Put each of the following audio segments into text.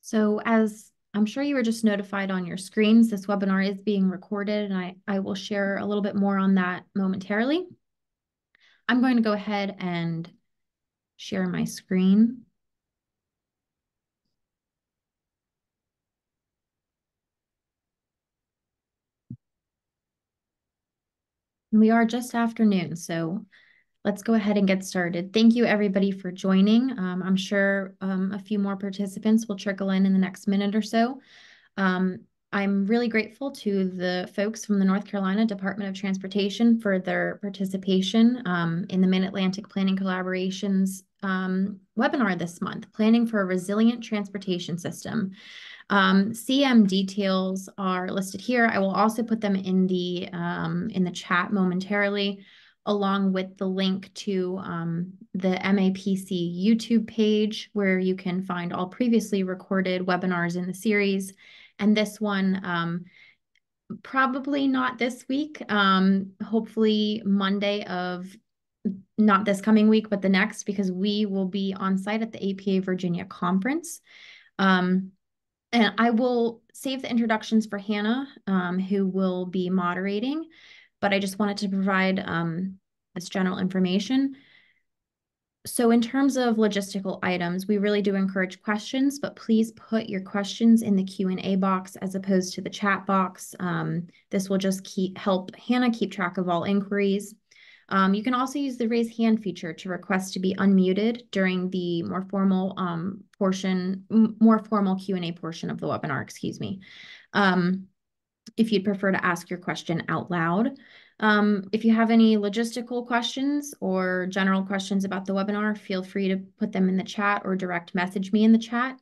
So as I'm sure you were just notified on your screens, this webinar is being recorded, and I will share a little bit more on that momentarily. I'm going to go ahead and share my screen. We are just afternoon, so let's go ahead and get started. Thank you everybody for joining. I'm sure a few more participants will trickle in the next minute or so. Um, I'm really grateful to the folks from the North Carolina Department of Transportation for their participation in the Mid-Atlantic Planning Collaborations webinar this month, Planning for a Resilient Transportation System. CM details are listed here. I will also put them in the chat momentarily, along with the link to the MAPC YouTube page, where you can find all previously recorded webinars in the series. And this one, probably not this week, hopefully Monday of not this coming week, but the next, because we will be on site at the APA Virginia conference. And I will save the introductions for Hannah, who will be moderating, but I just wanted to provide this general information. So in terms of logistical items, we really do encourage questions, but please put your questions in the Q&A box as opposed to the chat box. This will just help Hannah keep track of all inquiries. You can also use the raise hand feature to request to be unmuted during the more formal Q&A portion of the webinar, excuse me. If you'd prefer to ask your question out loud. If you have any logistical questions or general questions about the webinar, feel free to put them in the chat or direct message me in the chat.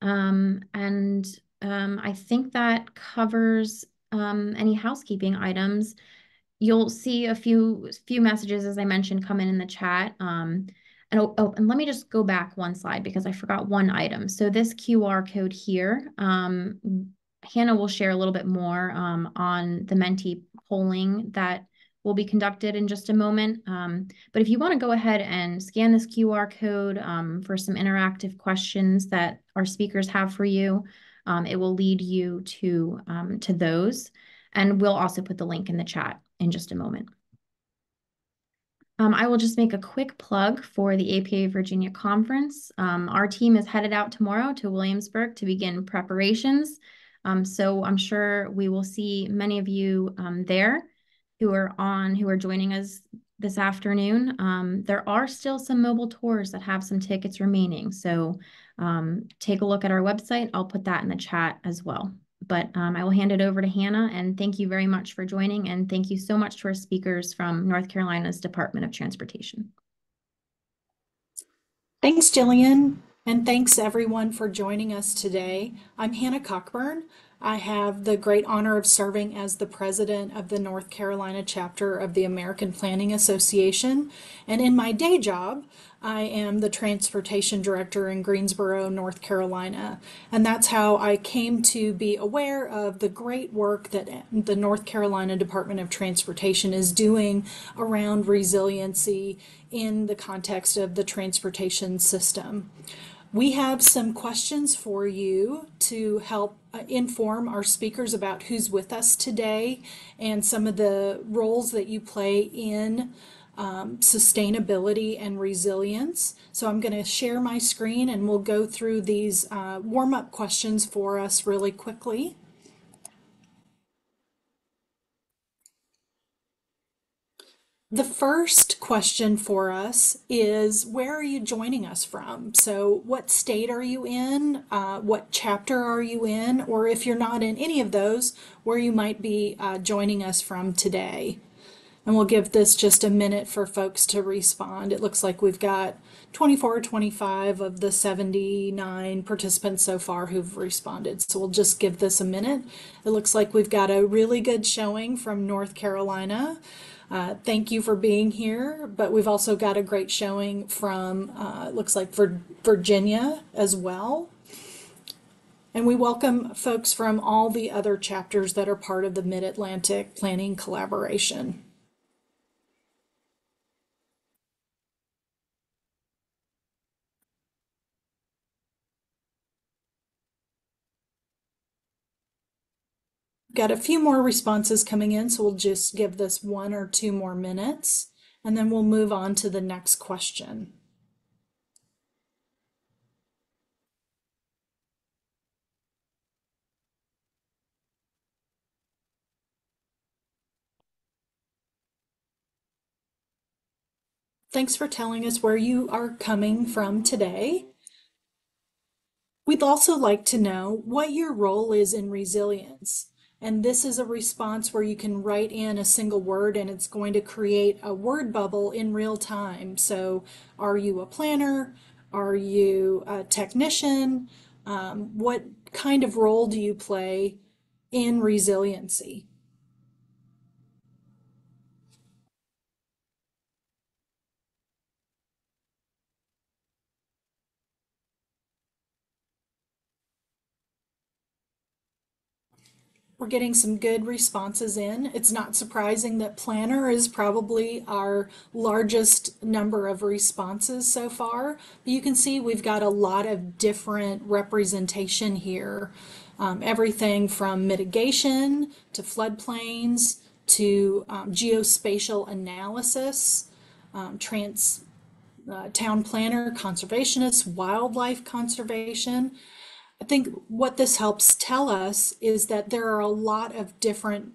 I think that covers any housekeeping items. You'll see a few messages, as I mentioned, come in the chat. And let me just go back one slide because I forgot one item. So this QR code here, Hannah will share a little bit more on the Menti polling that will be conducted in just a moment. But if you want to go ahead and scan this QR code for some interactive questions that our speakers have for you, it will lead you to those. And we'll also put the link in the chat in just a moment. I will just make a quick plug for the APA Virginia conference. Our team is headed out tomorrow to Williamsburg to begin preparations. So I'm sure we will see many of you there who are joining us this afternoon. There are still some mobile tours that have some tickets remaining. So take a look at our website. I'll put that in the chat as well. But I will hand it over to Hannah, and thank you very much for joining, and thank you so much to our speakers from North Carolina's Department of Transportation. Thanks, Jillian, and thanks everyone for joining us today. I'm Hannah Cockburn. I have the great honor of serving as the president of the North Carolina chapter of the American Planning Association. And in my day job, I am the transportation director in Greensboro, North Carolina. And that's how I came to be aware of the great work that the North Carolina Department of Transportation is doing around resiliency in the context of the transportation system. We have some questions for you to help inform our speakers about who's with us today and some of the roles that you play in sustainability and resilience. So I'm going to share my screen and we'll go through these warm-up questions for us really quickly. The first question for us is, where are you joining us from? So what state are you in? What chapter are you in? Or if you're not in any of those, where you might be joining us from today. And we'll give this just a minute for folks to respond. It looks like we've got 24 or 25 of the 79 participants so far who've responded. So we'll just give this a minute. It looks like we've got a really good showing from North Carolina. Thank you for being here, but we've also got a great showing from, looks like Virginia as well. And we welcome folks from all the other chapters that are part of the Mid-Atlantic Planning Collaboration. Got a few more responses coming in, so we'll just give this 1 or 2 more minutes, and then we'll move on to the next question. Thanks for telling us where you are coming from today. We'd also like to know what your role is in resilience. And this is a response where you can write in a single word and it's going to create a word bubble in real time. So, are you a planner? Are you a technician? What kind of role do you play in resiliency? We're getting some good responses in. It's not surprising that planner is probably our largest number of responses so far. But you can see we've got a lot of different representation here. Everything from mitigation to floodplains to geospatial analysis, town planner, conservationist, wildlife conservation. I think what this helps tell us is that there are a lot of different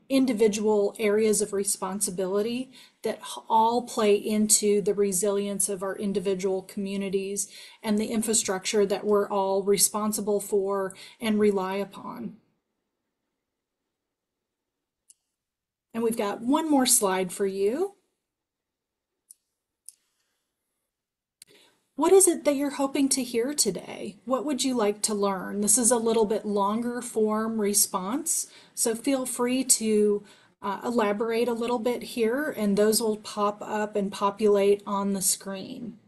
individual areas of responsibility that all play into the resilience of our individual communities and the infrastructure that we're all responsible for and rely upon. And we've got one more slide for you. What is it that you're hoping to hear today? What would you like to learn? This is a little bit longer form response, so feel free to elaborate a little bit here, and those will pop up and populate on the screen.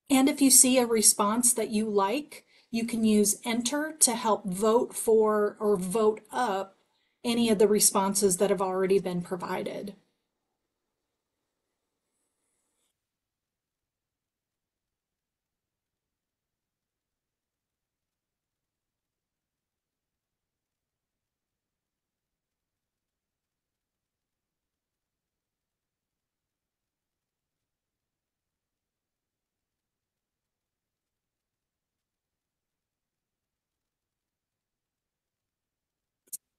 And if you see a response that you like, you can use enter to help vote for or vote up any of the responses that have already been provided.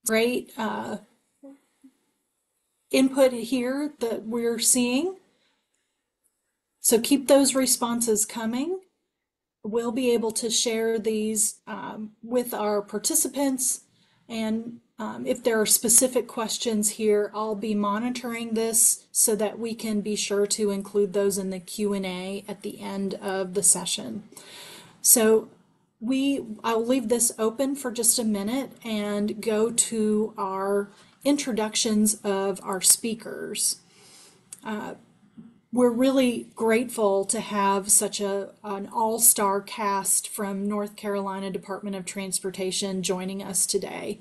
Great input here that we're seeing. So keep those responses coming. We'll be able to share these with our participants. And if there are specific questions here, I'll be monitoring this so that we can be sure to include those in the Q&A at the end of the session. So I'll leave this open for just a minute and go to our introductions of our speakers. We're really grateful to have such an all-star cast from North Carolina Department of Transportation joining us today.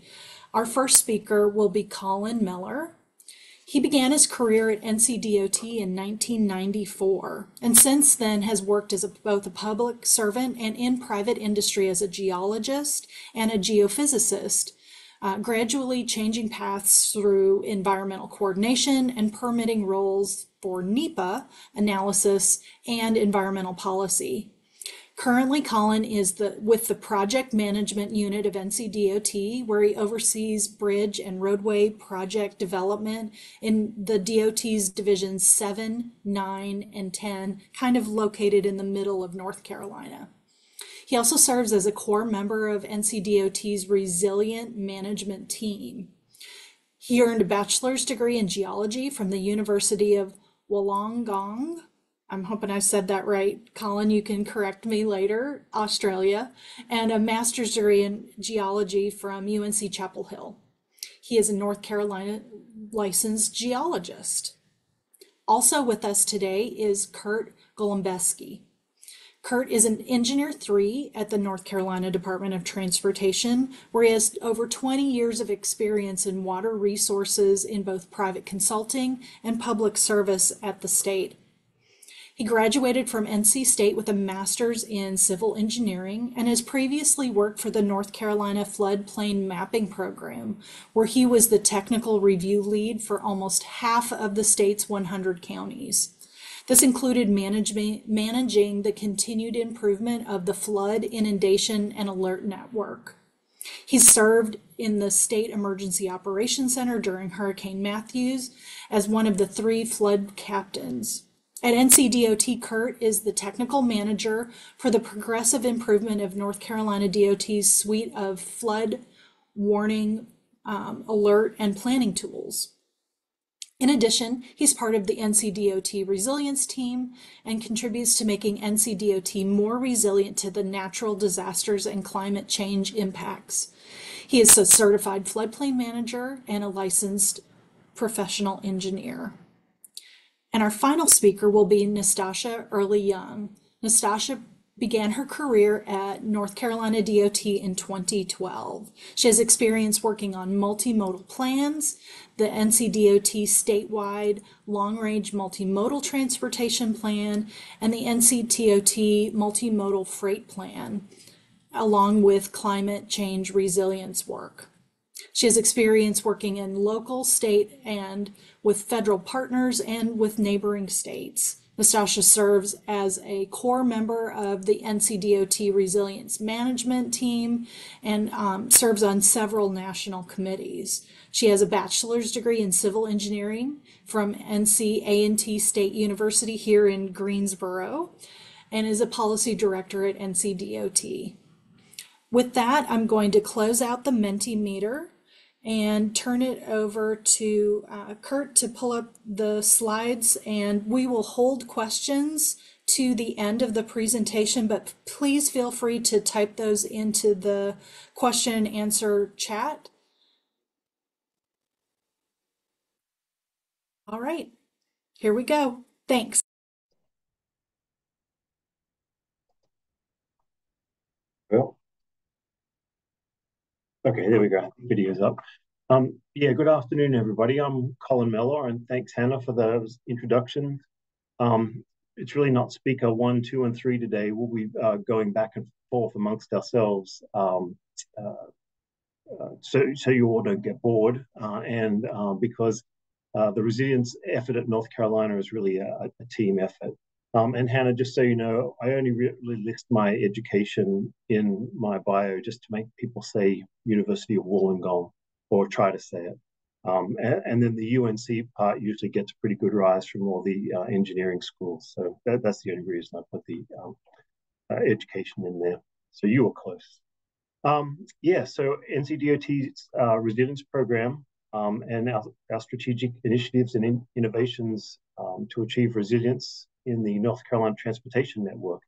Our first speaker will be Colin Miller. He began his career at NCDOT in 1994, and since then has worked as both a public servant and in private industry as a geologist and a geophysicist, gradually changing paths through environmental coordination and permitting roles for NEPA analysis and environmental policy. Currently, Colin is with the Project Management Unit of NCDOT, where he oversees bridge and roadway project development in the DOT's divisions 7, 9, and 10, kind of located in the middle of North Carolina. He also serves as a core member of NCDOT's Resilient Management Team. He earned a bachelor's degree in geology from the University of Wollongong. I'm hoping I said that right. Colin, you can correct me later, Australia, and a master's degree in geology from UNC Chapel Hill. He is a North Carolina licensed geologist. Also with us today is Kurt Golombeski. Kurt is an engineer 3 at the North Carolina Department of Transportation, where he has over 20 years of experience in water resources in both private consulting and public service at the state. He graduated from NC State with a master's in civil engineering and has previously worked for the North Carolina Floodplain Mapping Program, where he was the technical review lead for almost half of the state's 100 counties. This included managing the continued improvement of the flood, inundation, and alert network. He served in the State Emergency Operations Center during Hurricane Matthews as one of the 3 flood captains. At NCDOT, Kurt is the technical manager for the progressive improvement of North Carolina DOT's suite of flood warning, alert, and planning tools. In addition, he's part of the NCDOT resilience team and contributes to making NCDOT more resilient to the natural disasters and climate change impacts. He is a certified floodplain manager and a licensed professional engineer. And our final speaker will be Nastasha Early Young. Nastasha began her career at North Carolina DOT in 2012. She has experience working on multimodal plans, the NCDOT statewide long-range multimodal transportation plan, and the NCDOT multimodal freight plan, along with climate change resilience work. She has experience working in local, state, and with federal partners and with neighboring states. Nastasha serves as a core member of the NCDOT Resilience Management Team and serves on several national committees. She has a bachelor's degree in civil engineering from NC A&T State University here in Greensboro and is a policy director at NCDOT. With that, I'm going to close out the Mentimeter and turn it over to Kurt to pull up the slides, and we will hold questions to the end of the presentation, but please feel free to type those into the question and answer chat. All right, here we go. Thanks. Well, okay, there we go. Video's up. Yeah, good afternoon, everybody. I'm Colin Mellor, and thanks, Hannah, for those introductions. It's really not speaker 1, 2, and 3 today. We'll be going back and forth amongst ourselves, so you all don't get bored, and because the resilience effort at North Carolina is really a team effort. And Hannah, just so you know, I only really list my education in my bio just to make people say University of Wollongong or try to say it. And then the UNC part usually gets a pretty good rise from all the engineering schools. So that's the only reason I put the education in there. So you were close. Yeah, so NCDOT's resilience program and our strategic initiatives and innovations to achieve resilience in the North Carolina Transportation Network.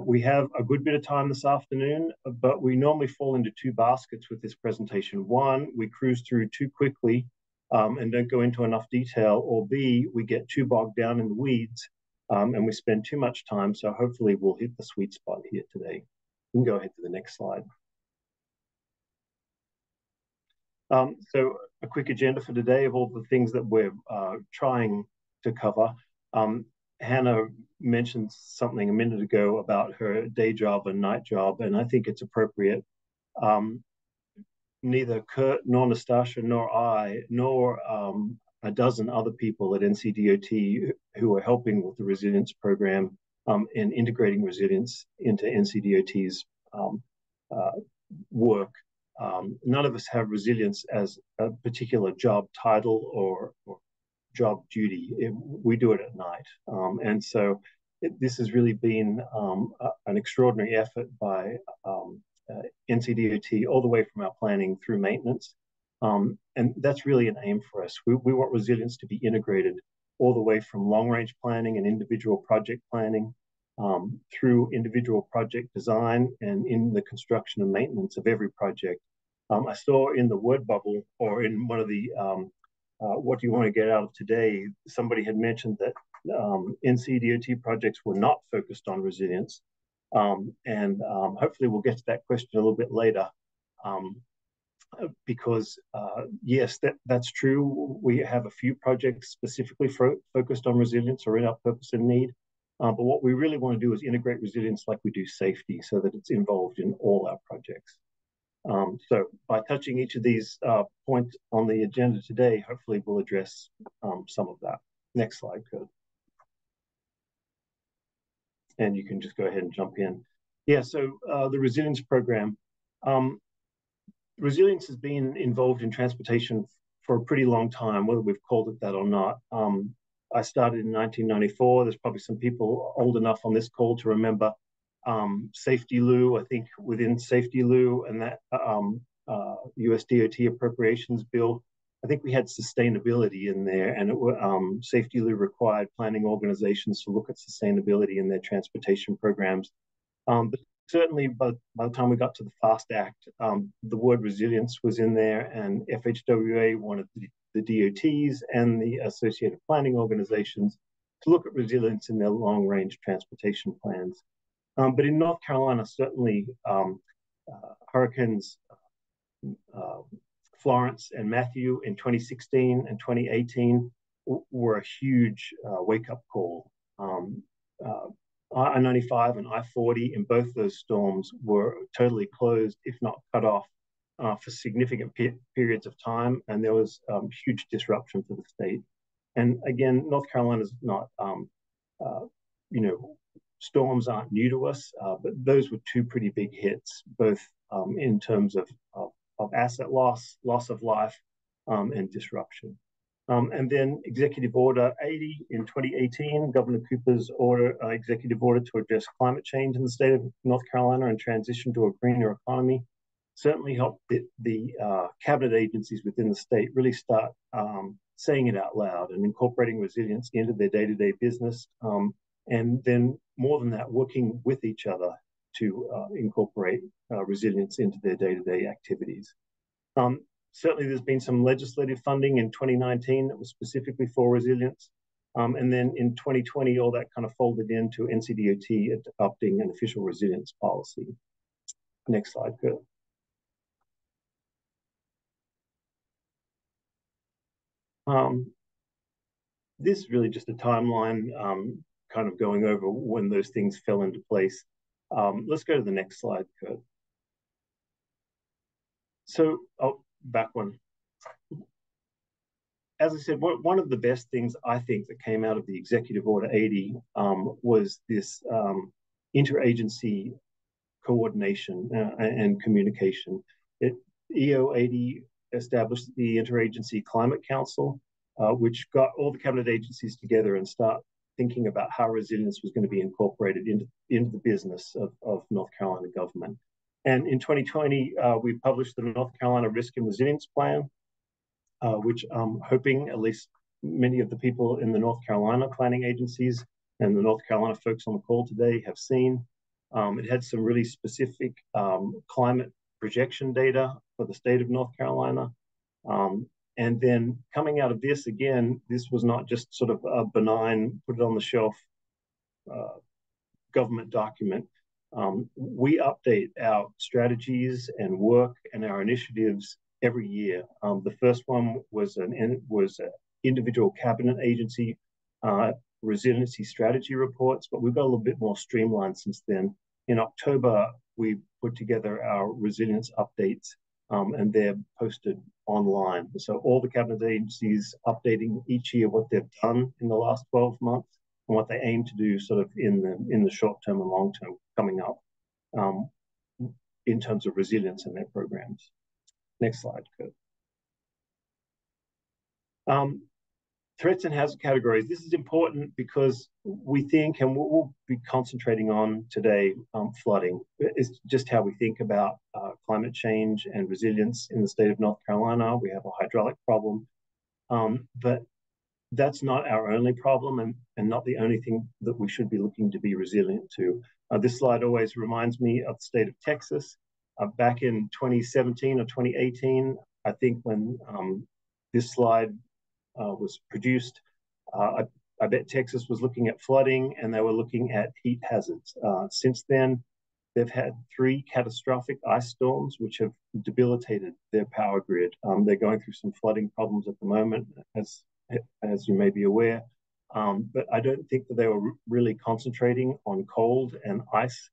We have a good bit of time this afternoon, but we normally fall into 2 baskets with this presentation. 1, we cruise through too quickly and don't go into enough detail, or B, we get too bogged down in the weeds and we spend too much time. So hopefully we'll hit the sweet spot here today. We can go ahead to the next slide. So a quick agenda for today of all the things that we're trying to cover. Hannah mentioned something a minute ago about her day job and night job, and I think it's appropriate. Neither Kurt nor Nastasha nor I nor a dozen other people at NCDOT who are helping with the resilience program and integrating resilience into NCDOT's work. None of us have resilience as a particular job title or job duty. We do it at night. And so this has really been an extraordinary effort by NCDOT all the way from our planning through maintenance. And that's really an aim for us. We want resilience to be integrated all the way from long-range planning and individual project planning through individual project design and in the construction and maintenance of every project. I saw in the word bubble or in one of the what do you want to get out of today, somebody had mentioned that NCDOT projects were not focused on resilience. Hopefully we'll get to that question a little bit later. Because yes, that's true. We have a few projects specifically focused on resilience or in our purpose and need. But what we really want to do is integrate resilience like we do safety so that it's involved in all our projects. So by touching each of these points on the agenda today, hopefully we'll address some of that. Next slide, Kurt. And you can just go ahead and jump in. Yeah, so the resilience program. Resilience has been involved in transportation for a pretty long time, whether we've called it that or not. I started in 1994. There's probably some people old enough on this call to remember Safety Lou. I think within Safety Lou and that US DOT appropriations bill, I think we had sustainability in there, and Safety Lou required planning organizations to look at sustainability in their transportation programs. But certainly by the time we got to the FAST Act, the word resilience was in there, and FHWA wanted the DOTs and the associated planning organizations to look at resilience in their long-range transportation plans. But in North Carolina, certainly hurricanes Florence and Matthew in 2016 and 2018 were a huge wake-up call. I-95 and I-40 in both those storms were totally closed, if not cut off, for significant periods of time, and there was huge disruption for the state. And again, North Carolina's not, storms aren't new to us, but those were two pretty big hits, both in terms of asset loss of life, and disruption. And then Executive Order 80 in 2018, Governor Cooper's executive order to address climate change in the state of North Carolina and transition to a greener economy, certainly helped the cabinet agencies within the state really start saying it out loud and incorporating resilience into their day-to-day business. And then more than that, working with each other to incorporate resilience into their day-to-day activities. Certainly, there's been some legislative funding in 2019 that was specifically for resilience. And then in 2020, all that kind of folded into NCDOT adopting an official resilience policy. Next slide, Kurt. This is really just a timeline, kind of going over when those things fell into place. Let's go to the next slide, Kurt. So, back one. As I said, one of the best things I think that came out of the Executive Order 80 was this interagency coordination and communication. EO 80 established the Interagency Climate Council, which got all the cabinet agencies together and start thinking about how resilience was going to be incorporated into the business of North Carolina government. And in 2020, we published the North Carolina Risk and Resilience Plan, which I'm hoping at least many of the people in the North Carolina planning agencies and the North Carolina folks on the call today have seen. It had some really specific climate projection data for the state of North Carolina. And then coming out of this, again, this was not just sort of a benign, put it on the shelf government document. We update our strategies and work and our initiatives every year. The first one was an individual cabinet agency resiliency strategy reports, but we've got a little bit more streamlined since then. In October, we put together our resilience updates, and they're posted online. So all the cabinet agencies updating each year what they've done in the last 12 months and what they aim to do sort of in the short term and long term coming up in terms of resilience in their programs. Next slide, Kurt. Threats and hazard categories. This is important because we think, and we'll be concentrating on today, flooding. It's just how we think about climate change and resilience in the state of North Carolina. We have a hydraulic problem, but that's not our only problem and not the only thing that we should be looking to be resilient to. This slide always reminds me of the state of Texas. Back in 2017 or 2018, I think when this slide was produced, I bet Texas was looking at flooding and they were looking at heat hazards. Since then, they've had 3 catastrophic ice storms, which have debilitated their power grid. They're going through some flooding problems at the moment, as you may be aware. But I don't think that they were really concentrating on cold and ice.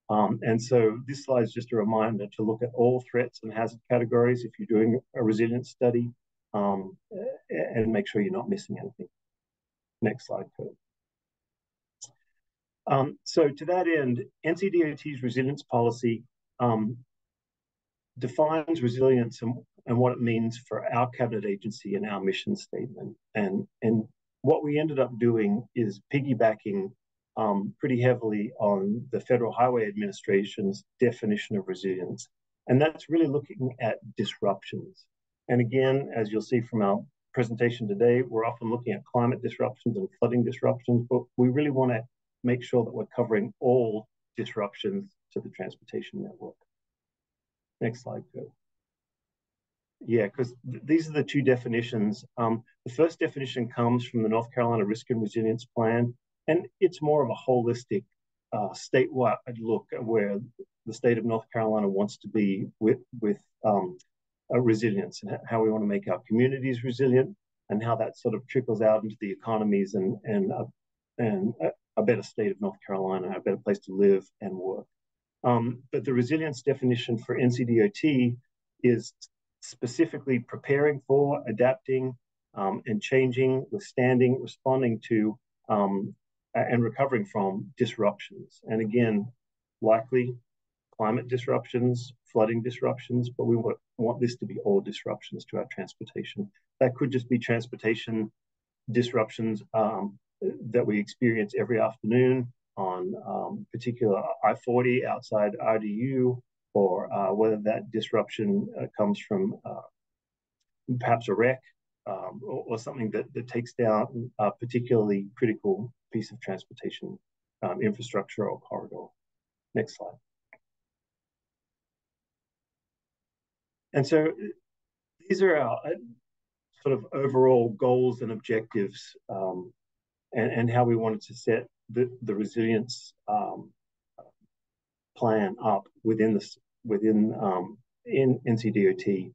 And so this slide is just a reminder to look at all threats and hazard categories if you're doing a resilience study, and make sure you're not missing anything. Next slide, please. So to that end, NCDOT's resilience policy defines resilience and what it means for our cabinet agency and our mission statement. And what we ended up doing is piggybacking pretty heavily on the Federal Highway Administration's definition of resilience. And that's really looking at disruptions. And again, as you'll see from our presentation today, we're often looking at climate disruptions and flooding disruptions, but we really want to make sure that we're covering all disruptions to the transportation network. Next slide, please. Yeah, because these are the 2 definitions. The first definition comes from the North Carolina Risk and Resilience Plan, and it's more of a holistic statewide look at where the state of North Carolina wants to be with resilience, and how we want to make our communities resilient, and how that sort of trickles out into the economies and a better state of North Carolina, a better place to live and work. But the resilience definition for NCDOT is specifically preparing for, adapting, and changing, withstanding, responding to, and recovering from disruptions. And again, likely climate disruptions, flooding disruptions, but we want this to be all disruptions to our transportation. That could just be transportation disruptions that we experience every afternoon on particular I-40 outside RDU, or whether that disruption comes from perhaps a wreck or something that takes down a particularly critical piece of transportation infrastructure or corridor. Next slide. And so these are our sort of overall goals and objectives, and how we wanted to set the resilience plan up in NCDOT.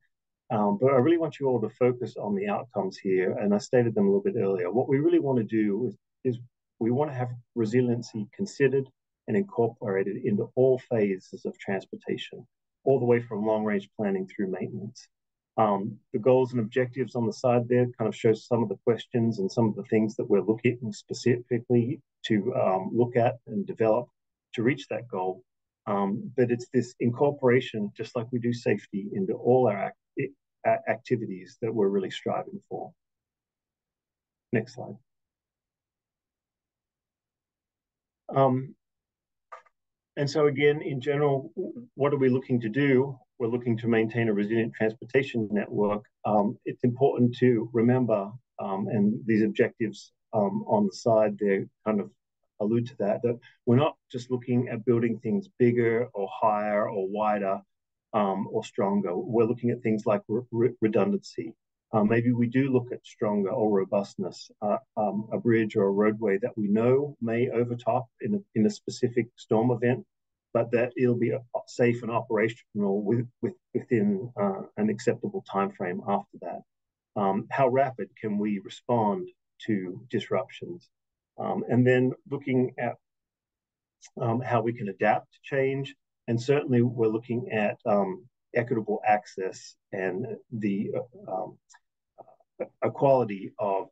But I really want you all to focus on the outcomes here, and I stated them a little bit earlier. What we really want to do is we want to have resiliency considered and incorporated into all phases of transportation, all the way from long-range planning through maintenance. The goals and objectives on the side there kind of shows some of the questions and some of the things that we're looking specifically to look at and develop to reach that goal. But it's this incorporation, just like we do safety, into all our activities that we're really striving for. Next slide. And so again, in general, what are we looking to do? We're looking to maintain a resilient transportation network. It's important to remember, and these objectives on the side there kind of allude to that we're not just looking at building things bigger or higher or wider or stronger. We're looking at things like redundancy. Maybe we do look at stronger or robustness, a bridge or a roadway that we know may overtop in a specific storm event, but that it'll be safe and operational within an acceptable time frame after that. How rapid can we respond to disruptions? And then looking at how we can adapt to change. And certainly we're looking at equitable access and the equality of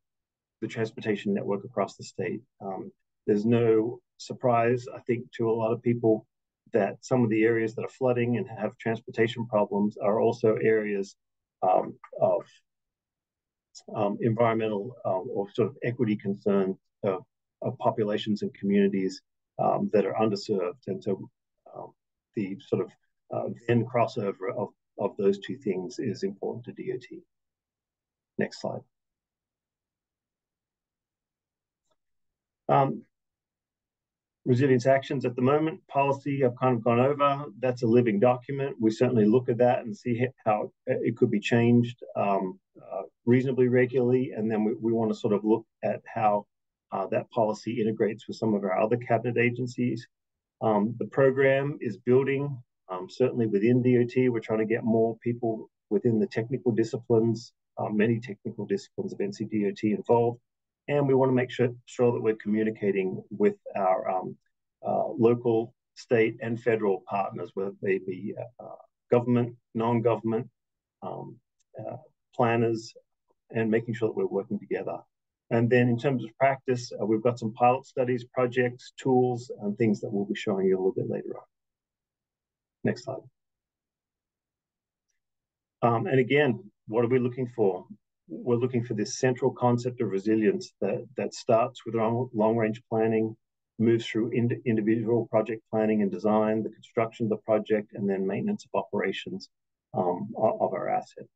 the transportation network across the state. There's no surprise, I think, to a lot of people that some of the areas that are flooding and have transportation problems are also areas of environmental or sort of equity concerns of populations and communities that are underserved. And so the sort of then crossover of those two things is important to DOT. Next slide. Resilience actions at the moment, policy I've kind of gone over. That's a living document. We certainly look at that and see how it could be changed reasonably regularly. And then we want to sort of look at how that policy integrates with some of our other cabinet agencies. The program is building, certainly within DOT. We're trying to get more people within the technical disciplines, many technical disciplines of NCDOT involved. And we want to make sure that we're communicating with our local, state, and federal partners, whether they be government, non-government, planners, and making sure that we're working together. And then in terms of practice, we've got some pilot studies, projects, tools, and things that we'll be showing you a little bit later on. Next slide. And again, what are we looking for? We're looking for this central concept of resilience that starts with long-range planning, moves through individual project planning and design, the construction of the project, and then maintenance of operations of our asset.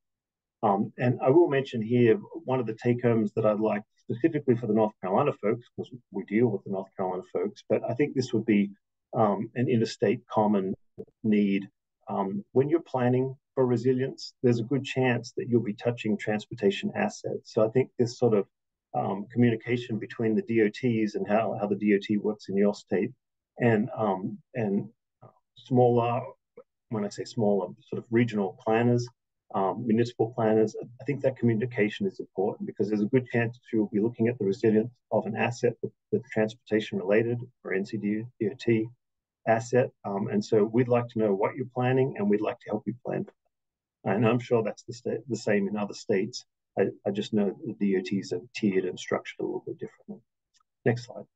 And I will mention here one of the take-homes that I'd like specifically for the North Carolina folks, because we deal with the North Carolina folks, but I think this would be an interstate common need. When you're planning for resilience, there's a good chance that you'll be touching transportation assets. So I think this sort of communication between the DOTs and how the DOT works in your state and smaller, when I say smaller, sort of regional planners, municipal planners, I think that communication is important because there's a good chance that you'll be looking at the resilience of an asset that's transportation related or NCDOT asset. And so we'd like to know what you're planning and we'd like to help you plan. And I'm sure that's the same in other states. I just know that the DOTs are tiered and structured a little bit differently. Next slide.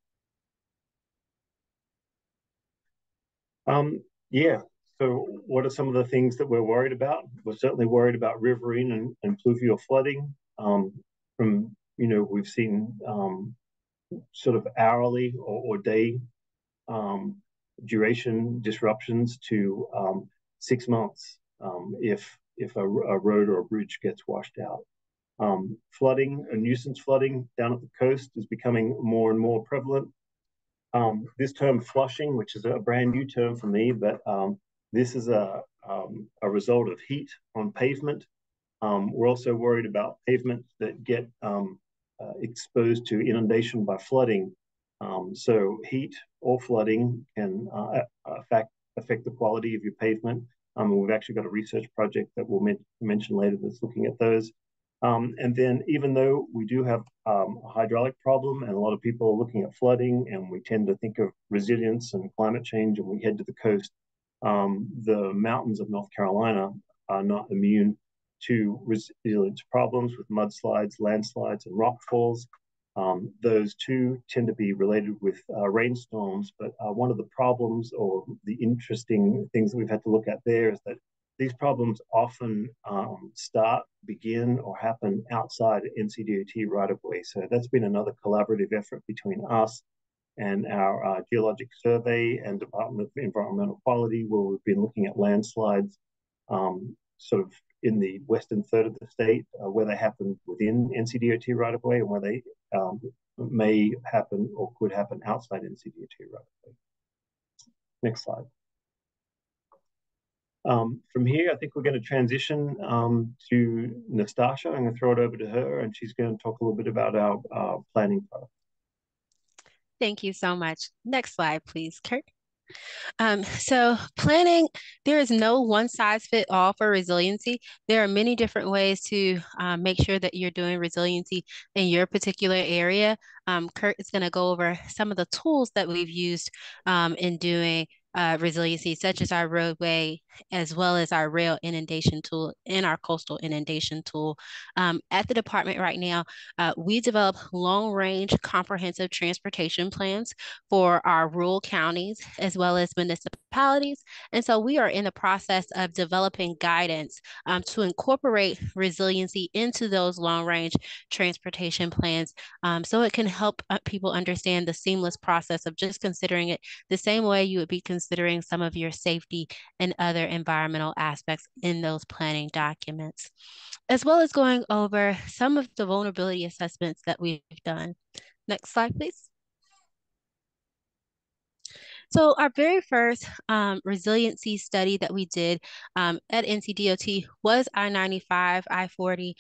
Yeah, so what are some of the things that we're worried about? We're certainly worried about riverine and pluvial flooding. We've seen sort of hourly or day duration disruptions to 6 months if a road or a bridge gets washed out. Flooding and nuisance flooding down at the coast is becoming more and more prevalent. This term flushing, which is a brand new term for me, but this is a result of heat on pavement. We're also worried about pavement that get exposed to inundation by flooding. So heat or flooding can affect the quality of your pavement. We've actually got a research project that we'll mention later that's looking at those. And then even though we do have a hydraulic problem and a lot of people are looking at flooding and we tend to think of resilience and climate change and we head to the coast, the mountains of North Carolina are not immune to resilience problems with mudslides, landslides, and rockfalls. Those two tend to be related with rainstorms, but one of the problems or the interesting things that we've had to look at there is that these problems often begin or happen outside NCDOT right-of-way. So that's been another collaborative effort between us and our Geologic Survey and Department of Environmental Quality, where we've been looking at landslides sort of in the western third of the state, where they happen within NCDOT right-of-way and where they may happen or could happen outside NCDOT right-of-way. Next slide. From here, I think we're going to transition to Nastasha. I'm going to throw it over to her, and she's going to talk a little bit about our planning process. Thank you so much. Next slide, please, Kurt. So planning, there is no one size fit all for resiliency. There are many different ways to make sure that you're doing resiliency in your particular area. Kurt is going to go over some of the tools that we've used in doing resiliency, such as our roadway, as well as our rail inundation tool and our coastal inundation tool. At the department right now, we develop long-range comprehensive transportation plans for our rural counties as well as municipalities. And so we are in the process of developing guidance to incorporate resiliency into those long-range transportation plans so it can help people understand the seamless process of just considering it the same way you would be considering some of your safety and other environmental aspects in those planning documents, as well as going over some of the vulnerability assessments that we've done. Next slide, please. So our very first resiliency study that we did at NCDOT was I-95, I-40.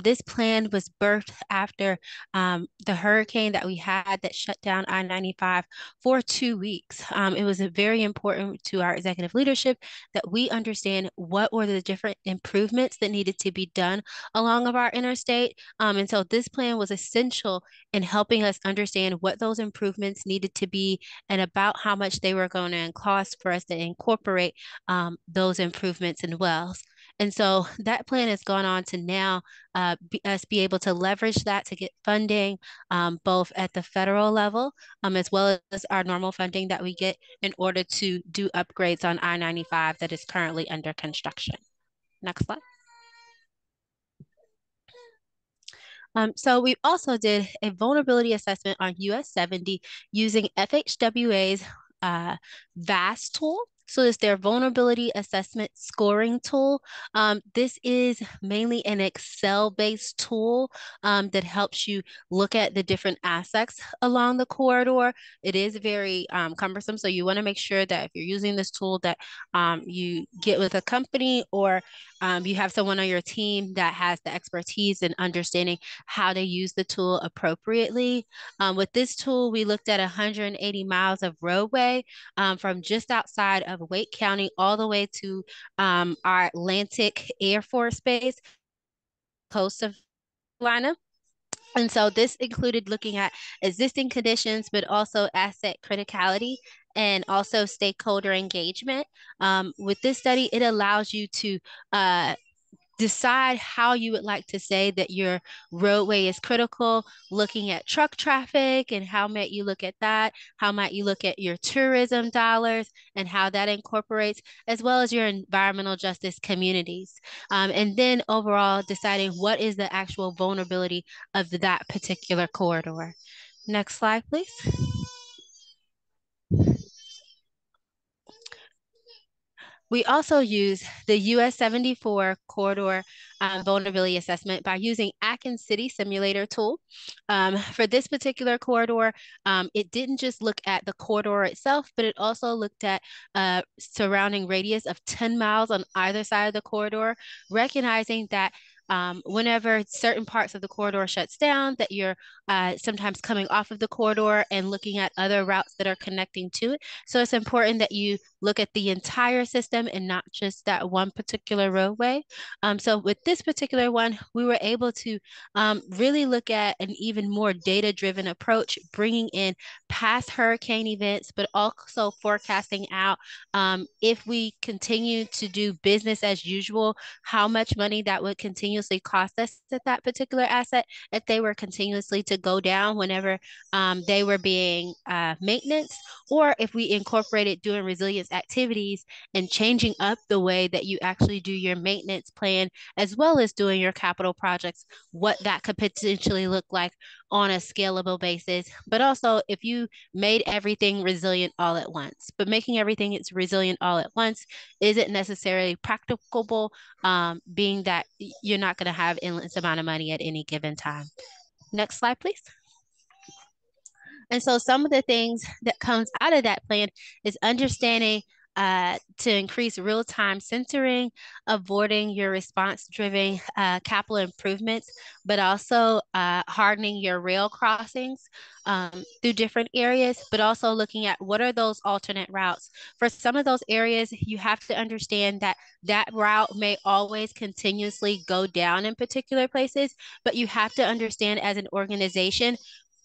This plan was birthed after the hurricane that we had that shut down I-95 for 2 weeks. It was very important to our executive leadership that we understand what were the different improvements that needed to be done along of our interstate. And so this plan was essential in helping us understand what those improvements needed to be and about how much they were going to cost for us to incorporate those improvements in wells. And so that plan has gone on to now us be able to leverage that to get funding both at the federal level as well as our normal funding that we get in order to do upgrades on I-95 that is currently under construction. Next slide. So we also did a vulnerability assessment on US 70 using FHWA's VAST tool. So it's their vulnerability assessment scoring tool. This is mainly an Excel-based tool that helps you look at the different aspects along the corridor. It is very cumbersome, so you want to make sure that if you're using this tool that you get with a company or you have someone on your team that has the expertise in understanding how to use the tool appropriately. With this tool, we looked at 180 miles of roadway from just outside of Wake County all the way to our Atlantic Air Force Base, coast of Carolina. And so this included looking at existing conditions, but also asset criticality and also stakeholder engagement. With this study, it allows you to decide how you would like to say that your roadway is critical, looking at truck traffic and how might you look at that, how might you look at your tourism dollars and how that incorporates, as well as your environmental justice communities. And then overall deciding what is the actual vulnerability of that particular corridor. Next slide, please. We also use the US 74 corridor vulnerability assessment by using Atkins City Simulator tool. For this particular corridor, it didn't just look at the corridor itself, but it also looked at surrounding radius of 10 miles on either side of the corridor, recognizing that whenever certain parts of the corridor shuts down, that you're sometimes coming off of the corridor and looking at other routes that are connecting to it. So it's important that you look at the entire system and not just that one particular roadway. So with this particular one, we were able to really look at an even more data-driven approach, bringing in past hurricane events, but also forecasting out if we continue to do business as usual, how much money that would continuously cost us at that particular asset if they were continuously to go down whenever they were being maintenance, or if we incorporated doing resilience activities and changing up the way that you actually do your maintenance plan, as well as doing your capital projects, what that could potentially look like on a scalable basis. But also if you made everything resilient all at once, but making everything it's resilient all at once isn't necessarily practicable, being that you're not going to have endless amount of money at any given time. Next slide, please. And so some of the things that comes out of that plan is understanding to increase real-time centering, avoiding your response-driven capital improvements, but also hardening your rail crossings through different areas, but also looking at what are those alternate routes. For some of those areas, you have to understand that that route may always continuously go down in particular places, but you have to understand as an organization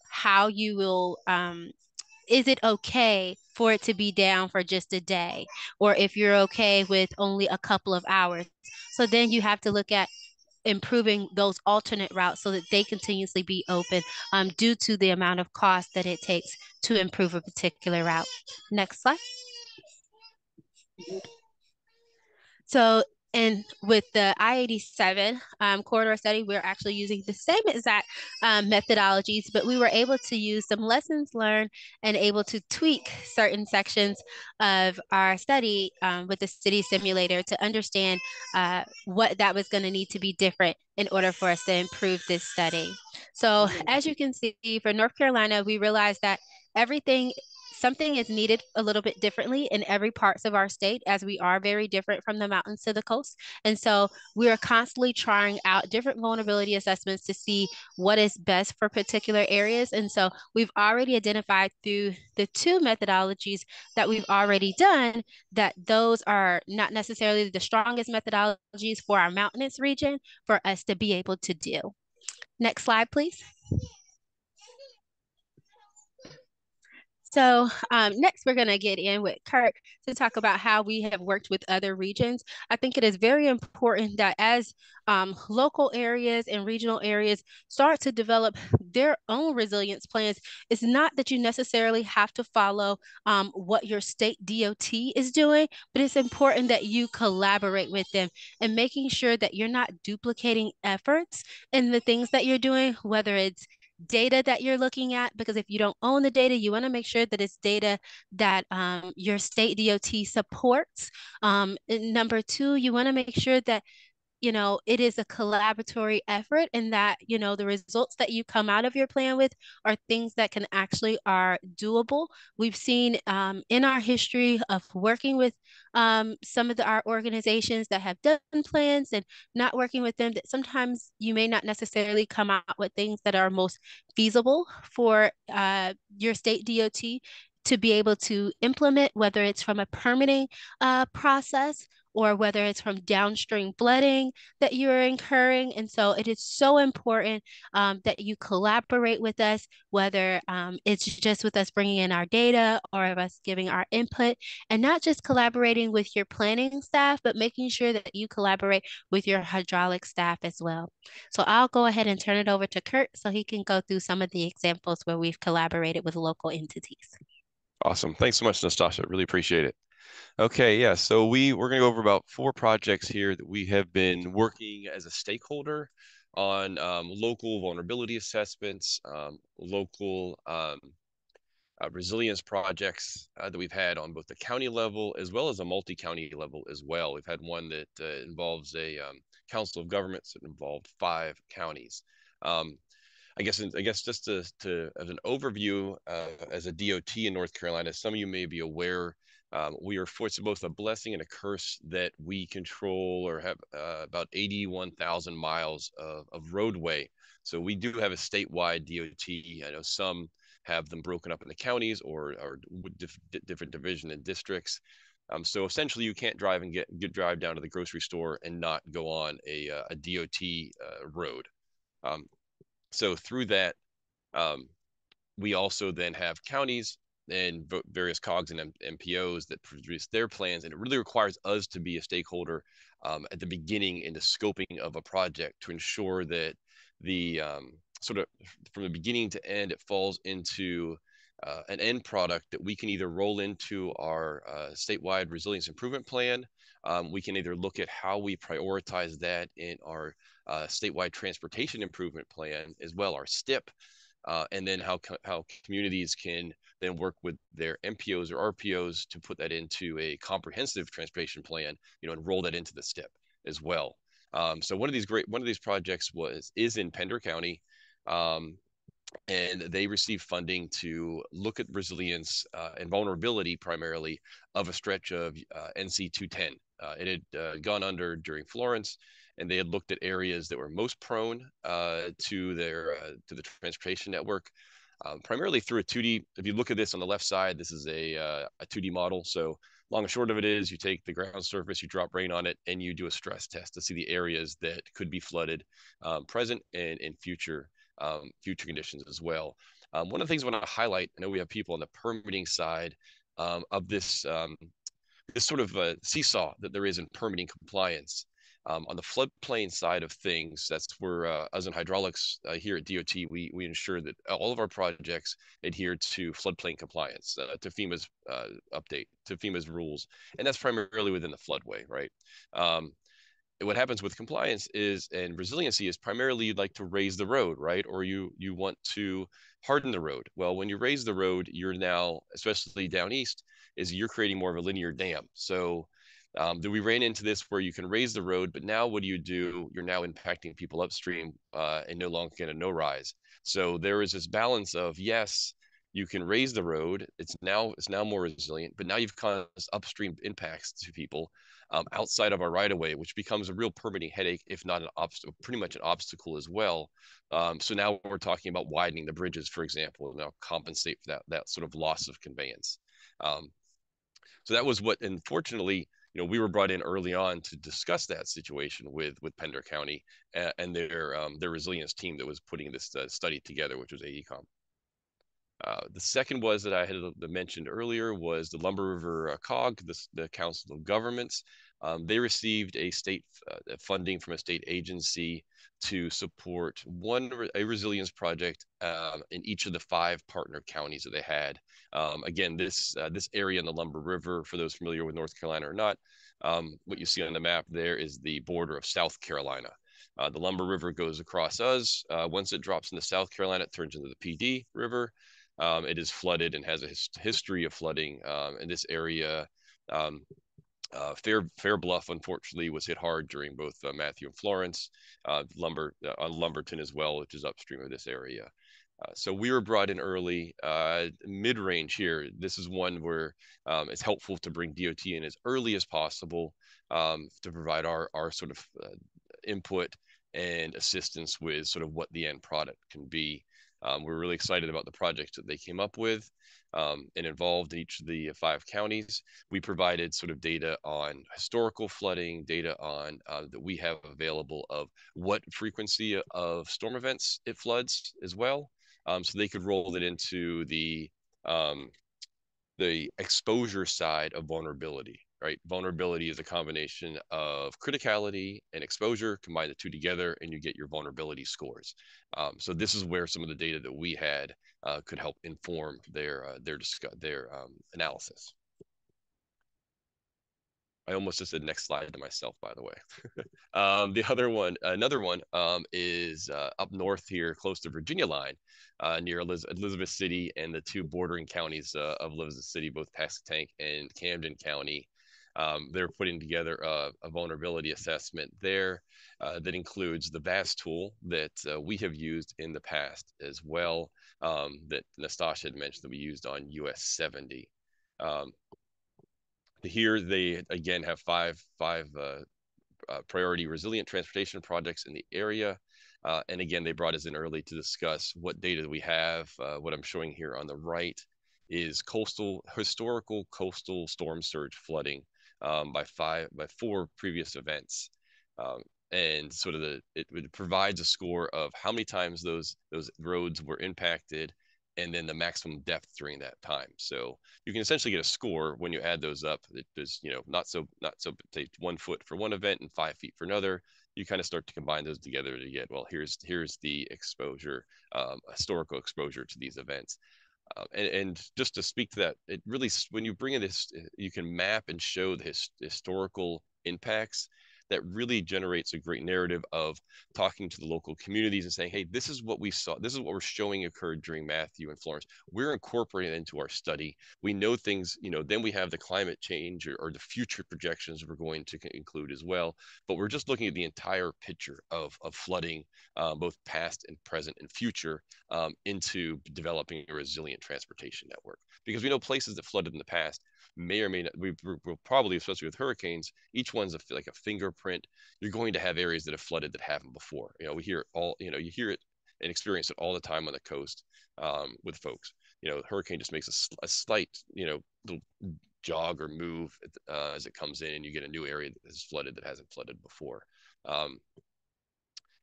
how you will is it okay for it to be down for just a day, or if you're okay with only a couple of hours. So then you have to look at improving those alternate routes so that they continuously be open due to the amount of cost that it takes to improve a particular route. Next slide. So, and with the I-87 corridor study, we're actually using the same exact methodologies, but we were able to use some lessons learned and able to tweak certain sections of our study with the city simulator to understand what that was going to need to be different in order for us to improve this study. So as you can see, for North Carolina, we realized that everything something is needed a little bit differently in every parts of our state, as we are very different from the mountains to the coast. And so we are constantly trying out different vulnerability assessments to see what is best for particular areas. And so we've already identified through the two methodologies that we've already done that those are not necessarily the strongest methodologies for our mountainous region for us to be able to do. Next slide, please. So next, we're going to get in with Kurt to talk about how we have worked with other regions. I think it is very important that as local areas and regional areas start to develop their own resilience plans, it's not that you necessarily have to follow what your state DOT is doing, but it's important that you collaborate with them and making sure that you're not duplicating efforts in the things that you're doing, whether it's data that you're looking at, because if you don't own the data, you want to make sure that it's data that your state DOT supports. And number two, you want to make sure that it is a collaboratory effort and that, the results that you come out of your plan with are things that can actually are doable. We've seen in our history of working with some of our organizations that have done plans and not working with them, that sometimes you may not necessarily come out with things that are most feasible for your state DOT to be able to implement, whether it's from a permitting process or whether it's from downstream flooding that you're incurring. And so it is so important that you collaborate with us, whether it's just with us bringing in our data or of us giving our input, and not just collaborating with your planning staff, but making sure that you collaborate with your hydraulic staff as well. So I'll go ahead and turn it over to Kurt so he can go through some of the examples where we've collaborated with local entities. Awesome. Thanks so much, Nastasha. Really appreciate it. Okay, yeah, so we're going to go over about 4 projects here that we have been working as a stakeholder on local vulnerability assessments, local resilience projects that we've had on both the county level as well as a multi-county level as well. We've had one that involves a council of governments that involved 5 counties. I guess just to as an overview, as a DOT in North Carolina, some of you may be aware, we are forced both a blessing and a curse that we control or have about 81,000 miles of roadway. So we do have a statewide DOT. I know some have them broken up in the counties or different division and districts. So essentially, you can't drive and drive down to the grocery store and not go on a DOT road. So through that, we also then have counties and various COGs and MPOs that produce their plans, and it really requires us to be a stakeholder at the beginning in the scoping of a project to ensure that the sort of from the beginning to end, it falls into an end product that we can either roll into our statewide resilience improvement plan. We can either look at how we prioritize that in our statewide transportation improvement plan as well, our STIP, and then how communities can then work with their MPOs or RPOs to put that into a comprehensive transportation plan, and roll that into the STIP as well. So one of these projects is in Pender County, and they received funding to look at resilience and vulnerability primarily of a stretch of NC 210. It had gone under during Florence, and they had looked at areas that were most prone to the transportation network, primarily through a 2D. If you look at this on the left side, this is a 2D model. So long and short of it is, you take the ground surface, you drop rain on it, and you do a stress test to see the areas that could be flooded, present and in future conditions as well. One of the things I want to highlight, I know we have people on the permitting side of this sort of seesaw that there is in permitting compliance. On the floodplain side of things, that's where us in hydraulics here at DOT, we ensure that all of our projects adhere to floodplain compliance, to FEMA's update, to FEMA's rules, and that's primarily within the floodway, right? What happens with compliance and resiliency is primarily you'd like to raise the road, right? Or you want to harden the road. Well, when you raise the road, you're now, especially down east, you're creating more of a linear dam. So we ran into this where you can raise the road, but now what do? You're now impacting people upstream and no longer get a no rise. So there is this balance of, yes, You can raise the road. It's now more resilient, but now you've caused upstream impacts to people outside of our right of way, which becomes a real permitting headache, if not an obstacle, pretty much an obstacle as well. So now we're talking about widening the bridges, for example, and now compensate for that sort of loss of conveyance. So that was what, unfortunately, we were brought in early on to discuss that situation with Pender County and their resilience team that was putting this study together, which was AECOM. The second was that I had mentioned earlier was the Lumber River COG, the Council of Governments. They received a state funding from a state agency to support a resilience project in each of the 5 partner counties that they had. Again, this area in the Lumber River, for those familiar with North Carolina or not, what you see on the map there is the border of South Carolina. The Lumber River goes across us. Once it drops into South Carolina, it turns into the PD River. It is flooded and has a history of flooding in this area. Fair Bluff, unfortunately, was hit hard during both Matthew and Florence. On Lumberton as well, which is upstream of this area. So we were brought in early, mid-range here. This is one where it's helpful to bring DOT in as early as possible to provide our sort of input and assistance with sort of what the end product can be. We're really excited about the projects that they came up with and involved in each of the 5 counties. We provided sort of data on historical flooding, data on that we have available of what frequency of storm events it floods as well. So they could roll it into the exposure side of vulnerability, right? Vulnerability is a combination of criticality and exposure. Combine the two together and you get your vulnerability scores. So this is where some of the data that we had could help inform their analysis. I almost just said next slide to myself, by the way. Another one is up north here, close to Virginia line, near Elizabeth City and the 2 bordering counties of Elizabeth City, both Pasquotank and Camden County. They're putting together a vulnerability assessment there that includes the VAST tool that we have used in the past as well, that Nastasia had mentioned that we used on US 70. Here they again have five priority resilient transportation projects in the area. And again, they brought us in early to discuss what data we have. What I'm showing here on the right is historical coastal storm surge flooding by 4 previous events. And sort of it provides a score of how many times those roads were impacted and then the maximum depth during that time. So you can essentially get a score when you add those up. There's not so say 1 foot for one event and 5 feet for another. You kind of start to combine those together to get, well, here's the exposure, historical exposure to these events. And just to speak to that, it really, when you bring in this, you can map and show the historical impacts. That really generates a great narrative of talking to the local communities and saying, hey, this is what we saw. This is what we're showing occurred during Matthew and Florence. We're incorporating it into our study. We know things, then we have the climate change or the future projections we're going to include as well. But we're just looking at the entire picture of flooding, both past and present and future, into developing a resilient transportation network. Because we know places that flooded in the past may or may not, we'll probably, especially with hurricanes, each one's like a fingerprint. You're going to have areas that have flooded that haven't before. We hear it all, you hear it and experience it all the time on the coast with folks. Hurricane just makes a slight, little jog or move as it comes in, and you get a new area that is flooded that hasn't flooded before.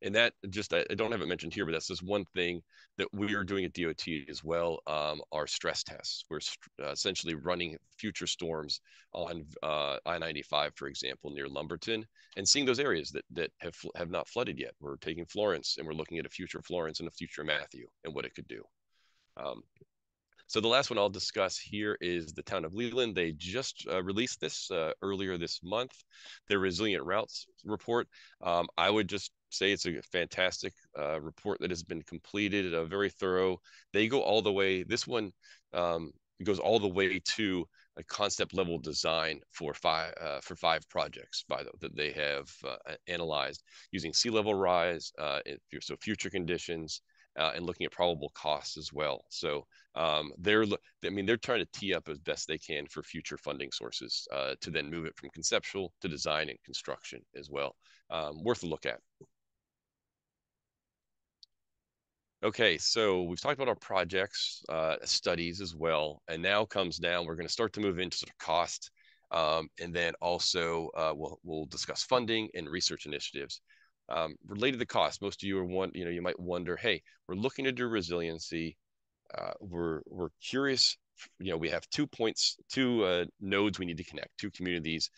And that just, I don't have it mentioned here, but that's just one thing that we are doing at DOT as well, are stress tests. We're essentially running future storms on I-95, for example, near Lumberton, and seeing those areas that have not flooded yet. We're taking Florence, and we're looking at a future Florence and a future Matthew and what it could do. So the last one I'll discuss here is the town of Leland. They just released this earlier this month, their Resilient Routes report. I would just say it's a fantastic report that has been completed, very thorough. They go all the way, this one goes all the way to a concept level design for 5 projects that they have analyzed using sea level rise, so future conditions, and looking at probable costs as well. So they're trying to tee up as best they can for future funding sources to then move it from conceptual to design and construction as well. Worth a look at. Okay, so we've talked about our projects, studies as well, and now comes down, we're going to start to move into sort of cost, and then also we'll discuss funding and research initiatives. Related to cost, most of you you might wonder, hey, we're looking to do resiliency. We're curious. We have 2 points, two nodes we need to connect, two communities,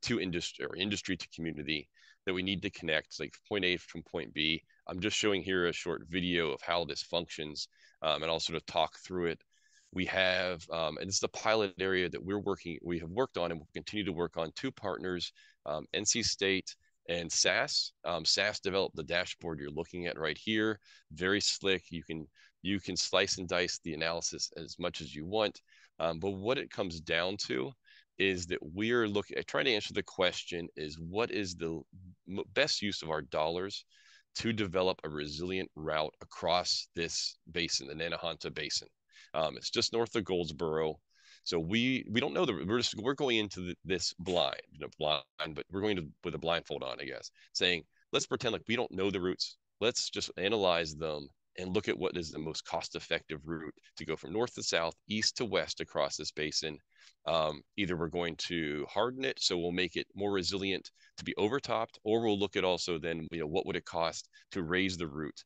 two industry to community that we need to connect, like point A from point B. I'm just showing here a short video of how this functions, and I'll sort of talk through it. We have, and this is the pilot area that we have worked on and will continue to work on, two partners, NC State and SAS. SAS developed the dashboard you're looking at right here. Very slick. You can slice and dice the analysis as much as you want. But what it comes down to is that we're trying to answer the question is what is the best use of our dollars to develop a resilient route across this basin, the Nanahanta Basin. It's just north of Goldsboro. So we don't know we're going into this blind, but we're going to with a blindfold on, I guess, saying let's pretend like we don't know the routes. Let's just analyze them and look at what is the most cost-effective route to go from north to south, east to west across this basin. Either we're going to harden it, so we'll make it more resilient to be overtopped, or we'll look at also then, what would it cost to raise the route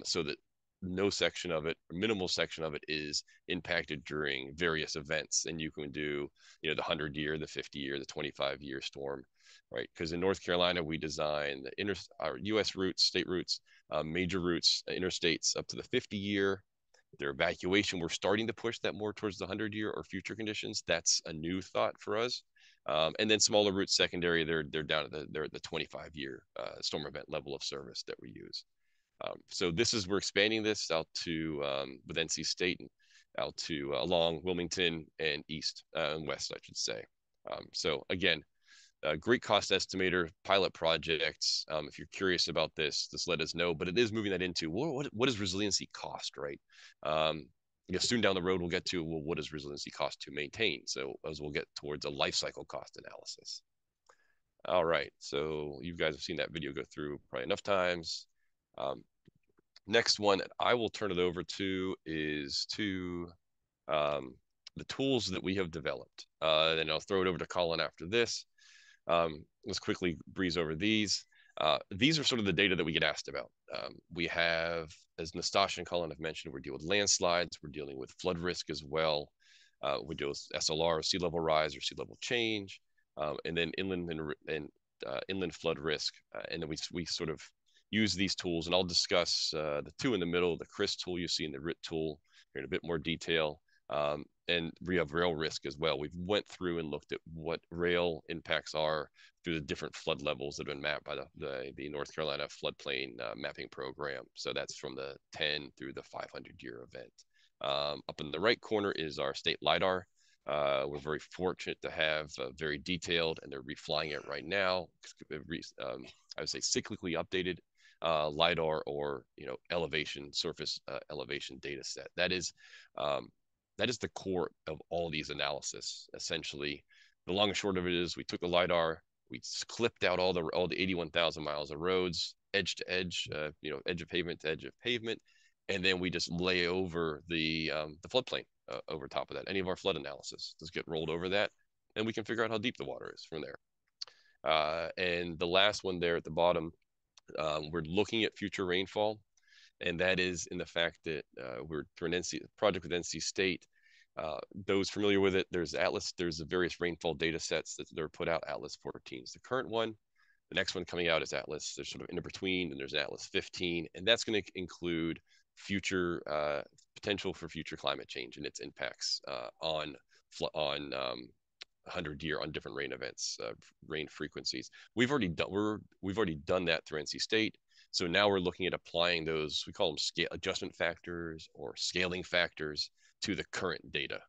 so that no section of it, minimal section of it, is impacted during various events. And you can do, the 100-year, the 50-year, the 25-year storm, right? Because in North Carolina, we design our U.S. routes, state routes, major routes, interstates up to the 50-year. Their evacuation, we're starting to push that more towards the 100-year or future conditions. That's a new thought for us. And then smaller routes, secondary, they're down at the 25-year storm event level of service that we use. So we're expanding this out to with NC State and out to along Wilmington and east and west, I should say. So again, great cost estimator, pilot projects. If you're curious about this, just let us know. But it is moving that into what does resiliency cost, right? Soon down the road, we'll get to, well, what does resiliency cost to maintain? So as we'll get towards a life cycle cost analysis. All right, so you guys have seen that video go through probably enough times. Next one I will turn it over to is to the tools that we have developed. Then I'll throw it over to Colin after this. Let's quickly breeze over these. These are sort of the data that we get asked about. We have, as Nastasia and Colin have mentioned, we're dealing with landslides, we're dealing with flood risk as well. We deal with SLR, sea level rise or sea level change, and then inland and inland flood risk. And then we sort of use these tools, and I'll discuss the two in the middle, the CRIS tool you see in the RIT tool in a bit more detail. And we have rail risk as well. We've went through and looked at what rail impacts are through the different flood levels that have been mapped by the North Carolina floodplain mapping program. So that's from the 10 through the 500-year event. Up in the right corner is our state LIDAR. We're very fortunate to have very detailed, and they're reflying it right now. I would say cyclically updated LIDAR or surface elevation data set. That is the core of all these analysis. Essentially, the long and short of it is we took the LIDAR, we clipped out all the 81,000 miles of roads, edge to edge, edge of pavement to edge of pavement, and then we just lay over the floodplain over top of that. Any of our flood analysis just get rolled over that, and we can figure out how deep the water is from there. And the last one there at the bottom, we're looking at future rainfall. And that is in the fact that we're through an project with NC State. Those familiar with it, there's the various rainfall data sets that are put out. Atlas 14 is the current one. The next one coming out is Atlas. There's sort of in between, and there's Atlas 15, and that's going to include future potential for future climate change and its impacts on 100-year on different rain events, rain frequencies. We've already done that through NC State. So now we're looking at applying those, we call them scale adjustment factors or scaling factors to the current data,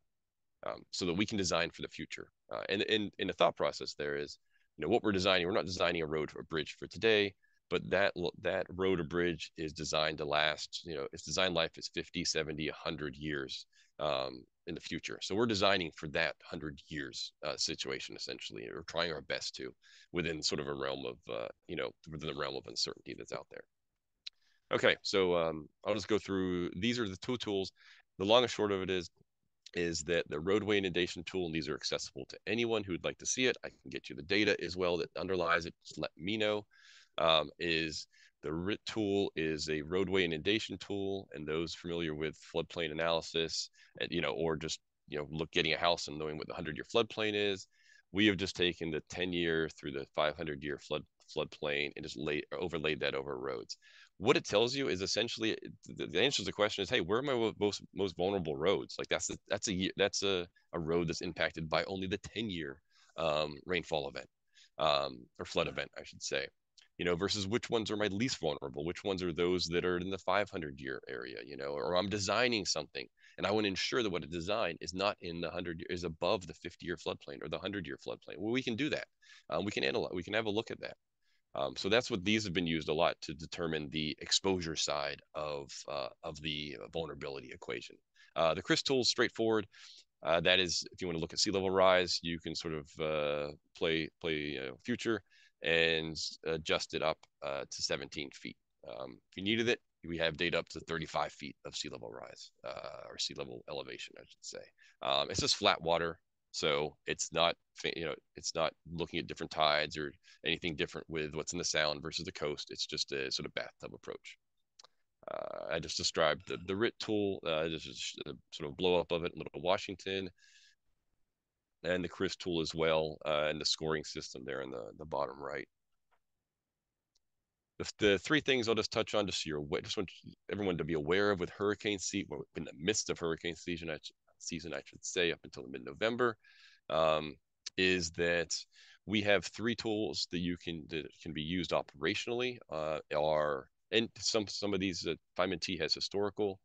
so that we can design for the future. And the thought process there is, what we're designing, we're not designing a road or a bridge for today. but that road or bridge is designed to last, its design life is 50, 70, 100 years in the future. So we're designing for that 100 years situation, essentially, or trying our best to, within sort of a realm of, within the realm of uncertainty that's out there. Okay, so I'll just go through, these are the two tools. The long and short of it is that the roadway inundation tool, and these are accessible to anyone who would like to see it. I can get you the data as well that underlies it. Just let me know. Is the RIT tool is a roadway inundation tool, and those familiar with floodplain analysis, and, or just getting a house and knowing what the 100-year floodplain is. We have just taken the 10-year through the 500-year floodplain and just overlaid that over roads. What it tells you is essentially the answer to the question is, hey, where are my most vulnerable roads? Like that's a road that's impacted by only the 10-year rainfall event or flood event, I should say. Versus which ones are my least vulnerable? Which ones are those that are in the 500-year area? Or I'm designing something and I want to ensure that what I design is not in the 100 is above the 50-year floodplain or the 100-year floodplain. Well, we can do that. We can analyze. We can have a look at that. So that's what these have been used a lot to determine the exposure side of the vulnerability equation. The CRIS tool is straightforward. That is, if you want to look at sea level rise, you can sort of play future and adjust it up to 17 feet. If you needed it, we have data up to 35 feet of sea level rise or sea level elevation, I should say. It's just flat water. So it's not, it's not looking at different tides or anything different with what's in the sound versus the coast. It's just a sort of bathtub approach. I just described the RIT tool, just a sort of blow up of it in Little Washington, and the CRIS tool as well, and the scoring system there in the bottom right. The three things I'll just touch on, just so you're, just want everyone to be aware of with hurricane season. We're in the midst of hurricane season, I should say, up until mid-November, is that we have three tools that can be used operationally. And some of these Fireman T has historical,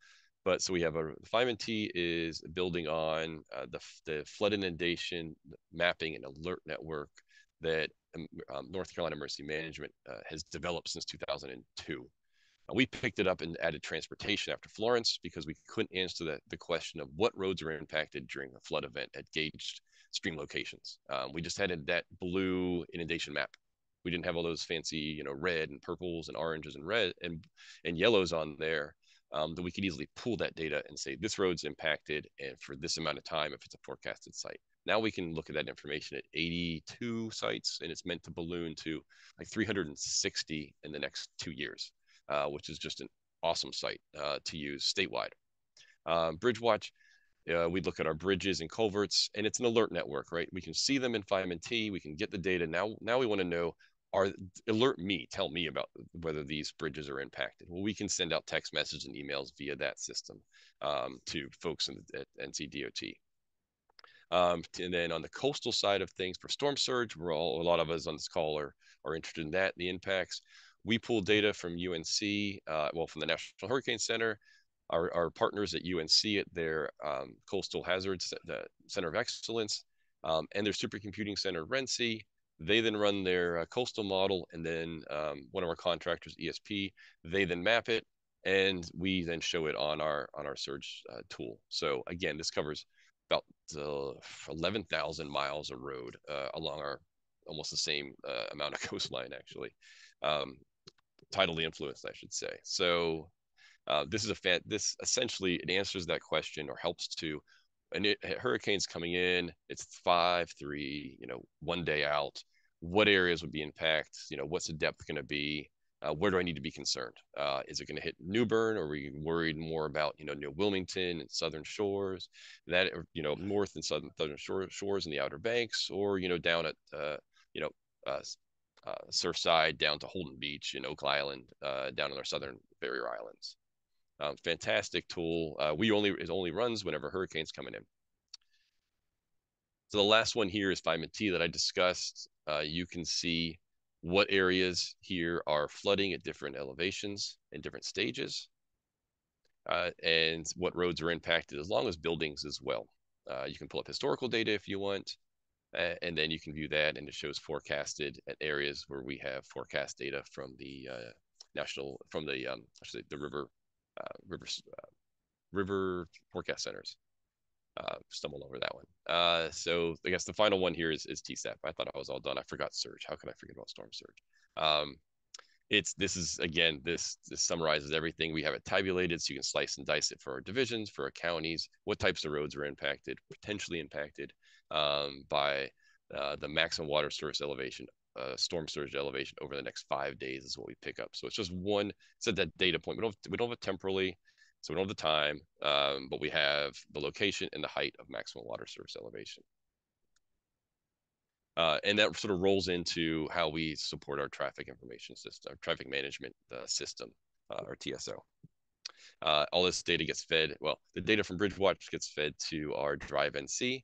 but so we have the Fireman T is building on the flood inundation mapping and alert network that North Carolina Emergency Management has developed since 2002. We picked it up and added transportation after Florence because we couldn't answer the question of what roads are impacted during a flood event at gauged stream locations. We just had that blue inundation map. We didn't have all those fancy, red and purples and oranges and red and yellows on there that we could easily pull that data and say this road's impacted and for this amount of time if it's a forecasted site. Now we can look at that information at 82 sites, and it's meant to balloon to like 360 in the next 2 years, which is just an awesome site to use statewide. Bridge Watch, we look at our bridges and culverts, and it's an alert network, right? We can see them in Fireman T. We can get the data. Now we want to know, tell me about whether these bridges are impacted. Well, we can send out text messages and emails via that system to folks at NCDOT. And then on the coastal side of things for storm surge, a lot of us on this call are interested in that, the impacts. We pull data from UNC, from the National Hurricane Center, our partners at UNC at their Coastal Hazards Center of Excellence, and their supercomputing center, RENC. They then run their coastal model, and then one of our contractors, ESP, they then map it, and we then show it on our surge tool. So again, this covers about 11,000 miles of road along our almost the same amount of coastline, actually. Tidally influenced, I should say. So this essentially it answers that question or helps to, and hurricanes coming in, it's 5, 3, 1 day out. What areas would be impacted? What's the depth going to be? Where do I need to be concerned? Is it going to hit New Bern, or are we worried more about, near Wilmington and southern shores, that, north and southern shores and the Outer Banks, or, down at, Surfside down to Holden Beach and Oak Island, down in our southern barrier islands. Fantastic tool. It only runs whenever hurricanes coming in. So the last one here is Fireman T that I discussed. You can see what areas here are flooding at different elevations and different stages, and what roads are impacted, as long as buildings as well. You can pull up historical data if you want. And then you can view that, and it shows forecasted at areas where we have forecast data from the actually the river forecast centers. Stumbled over that one. So I guess the final one here is TSAP. I thought I was all done. I forgot surge. How can I forget about storm surge? This summarizes everything. We have it tabulated, so you can slice and dice it for our divisions, for our counties, what types of roads are impacted, potentially impacted by the maximum water source elevation, storm surge elevation over the next 5 days is what we pick up. So it's just one. It's at that data point. We don't have it temporally, so we don't have the time, but we have the location and the height of maximum water surface elevation. And that sort of rolls into how we support our traffic information system, our traffic management system, our TSO. All this data gets fed. Well, the data from Bridgewatch gets fed to our Drive NC,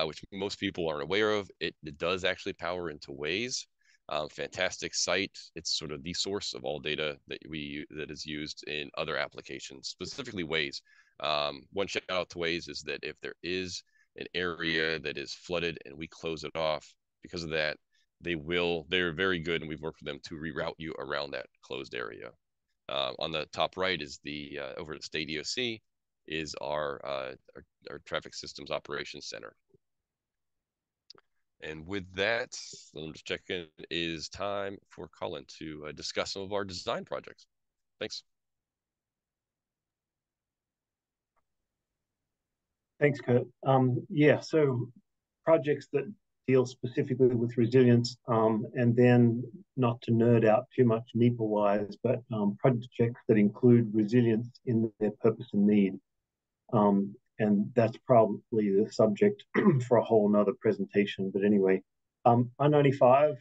which most people aren't aware of. It does actually power into Waze. Fantastic site. It's sort of the source of all data that is used in other applications, specifically Waze. One shout out to Waze is that if there is an area that is flooded and we close it off because of that, they're very good, and we've worked with them to reroute you around that closed area. On the top right is the over at State EOC is our traffic systems operations center. And with that, let me just check in. It is time for Colin to discuss some of our design projects. Thanks. Thanks, Kurt. Yeah, so projects that deal specifically with resilience, and then not to nerd out too much NEPA-wise, but projects that include resilience in their purpose and need. And that's probably the subject for a whole nother presentation. But anyway, I-95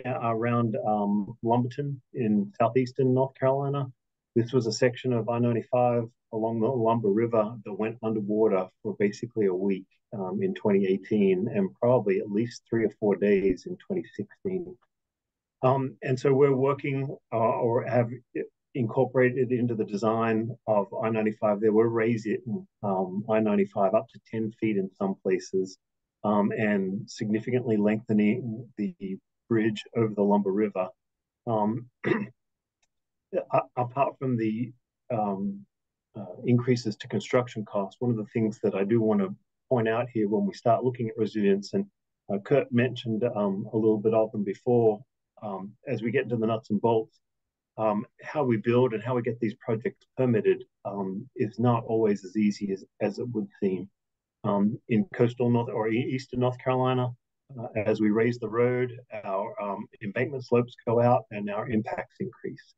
around Lumberton in southeastern North Carolina. This was a section of I-95 along the Lumber River that went underwater for basically a week in 2018, and probably at least 3 or 4 days in 2016. And so we're working or have incorporated into the design of I-95 there. We're raising I-95 up to 10 feet in some places, and significantly lengthening the bridge over the Lumber River. Apart from the increases to construction costs, one of the things that I do want to point out here when we start looking at resilience, and Kurt mentioned a little bit of them before, as we get into the nuts and bolts, how we build and how we get these projects permitted is not always as easy as it would seem. In coastal North or eastern North Carolina, as we raise the road, our embankment slopes go out and our impacts increase.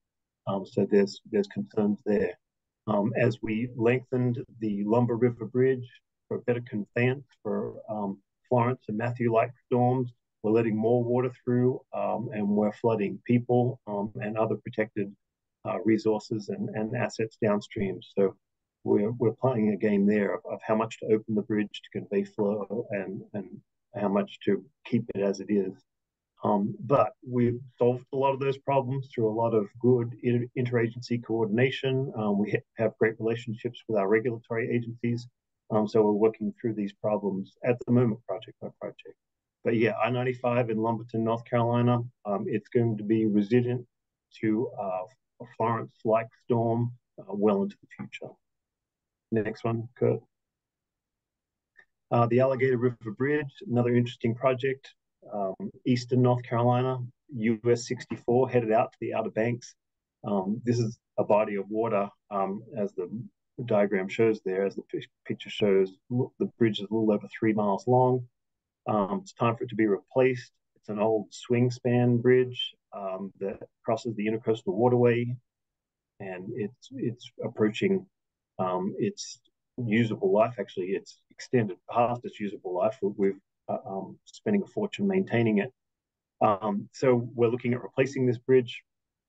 So there's concerns there. As we lengthened the Lumber River Bridge for better conveyance for Florence and Matthew-like storms, we're letting more water through, and we're flooding people and other protected resources and assets downstream. So we're playing a game there of how much to open the bridge to convey flow and how much to keep it as it is. But we've solved a lot of those problems through a lot of good interagency coordination. We have great relationships with our regulatory agencies. So we're working through these problems at the moment, project by project. But yeah, I-95 in Lumberton, North Carolina, it's going to be resilient to a Florence-like storm well into the future. Next one, Kurt. The Alligator River Bridge, another interesting project. Eastern North Carolina, US 64, headed out to the Outer Banks. This is a body of water, as the diagram shows there, as the picture shows. The bridge is a little over 3 miles long. It's time for it to be replaced. It's an old swing span bridge that crosses the Intercoastal Waterway, and it's approaching its usable life. Actually, it's extended past its usable life. We've spending a fortune maintaining it. So we're looking at replacing this bridge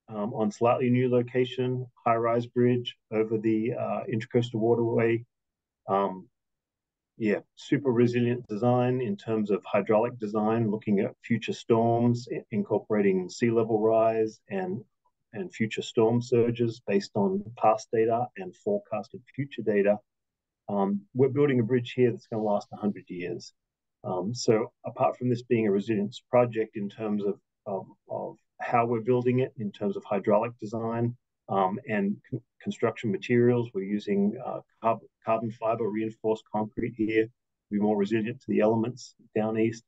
on slightly new location, high-rise bridge over the Intercoastal Waterway. Yeah, super resilient design in terms of hydraulic design, looking at future storms, incorporating sea level rise and future storm surges based on past data and forecasted future data. We're building a bridge here that's going to last 100 years. So apart from this being a resilience project in terms of how we're building it, in terms of hydraulic design and construction materials, we're using carbon fiber reinforced concrete here to be more resilient to the elements down east.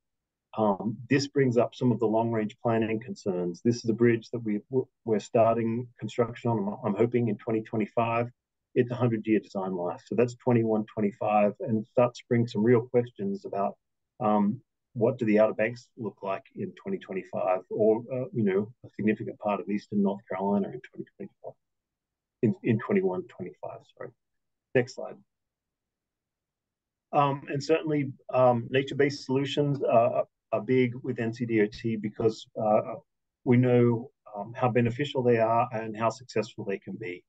This brings up some of the long-range planning concerns. This is a bridge that we're starting construction on, I'm hoping, in 2025. It's a 100-year design life. So that's 21, 25, and starts to bring some real questions about what do the Outer Banks look like in 2025, or a significant part of Eastern North Carolina in 2025, in 21, 25. Sorry. Next slide. And certainly, nature-based solutions are big with NCDOT because we know how beneficial they are and how successful they can be.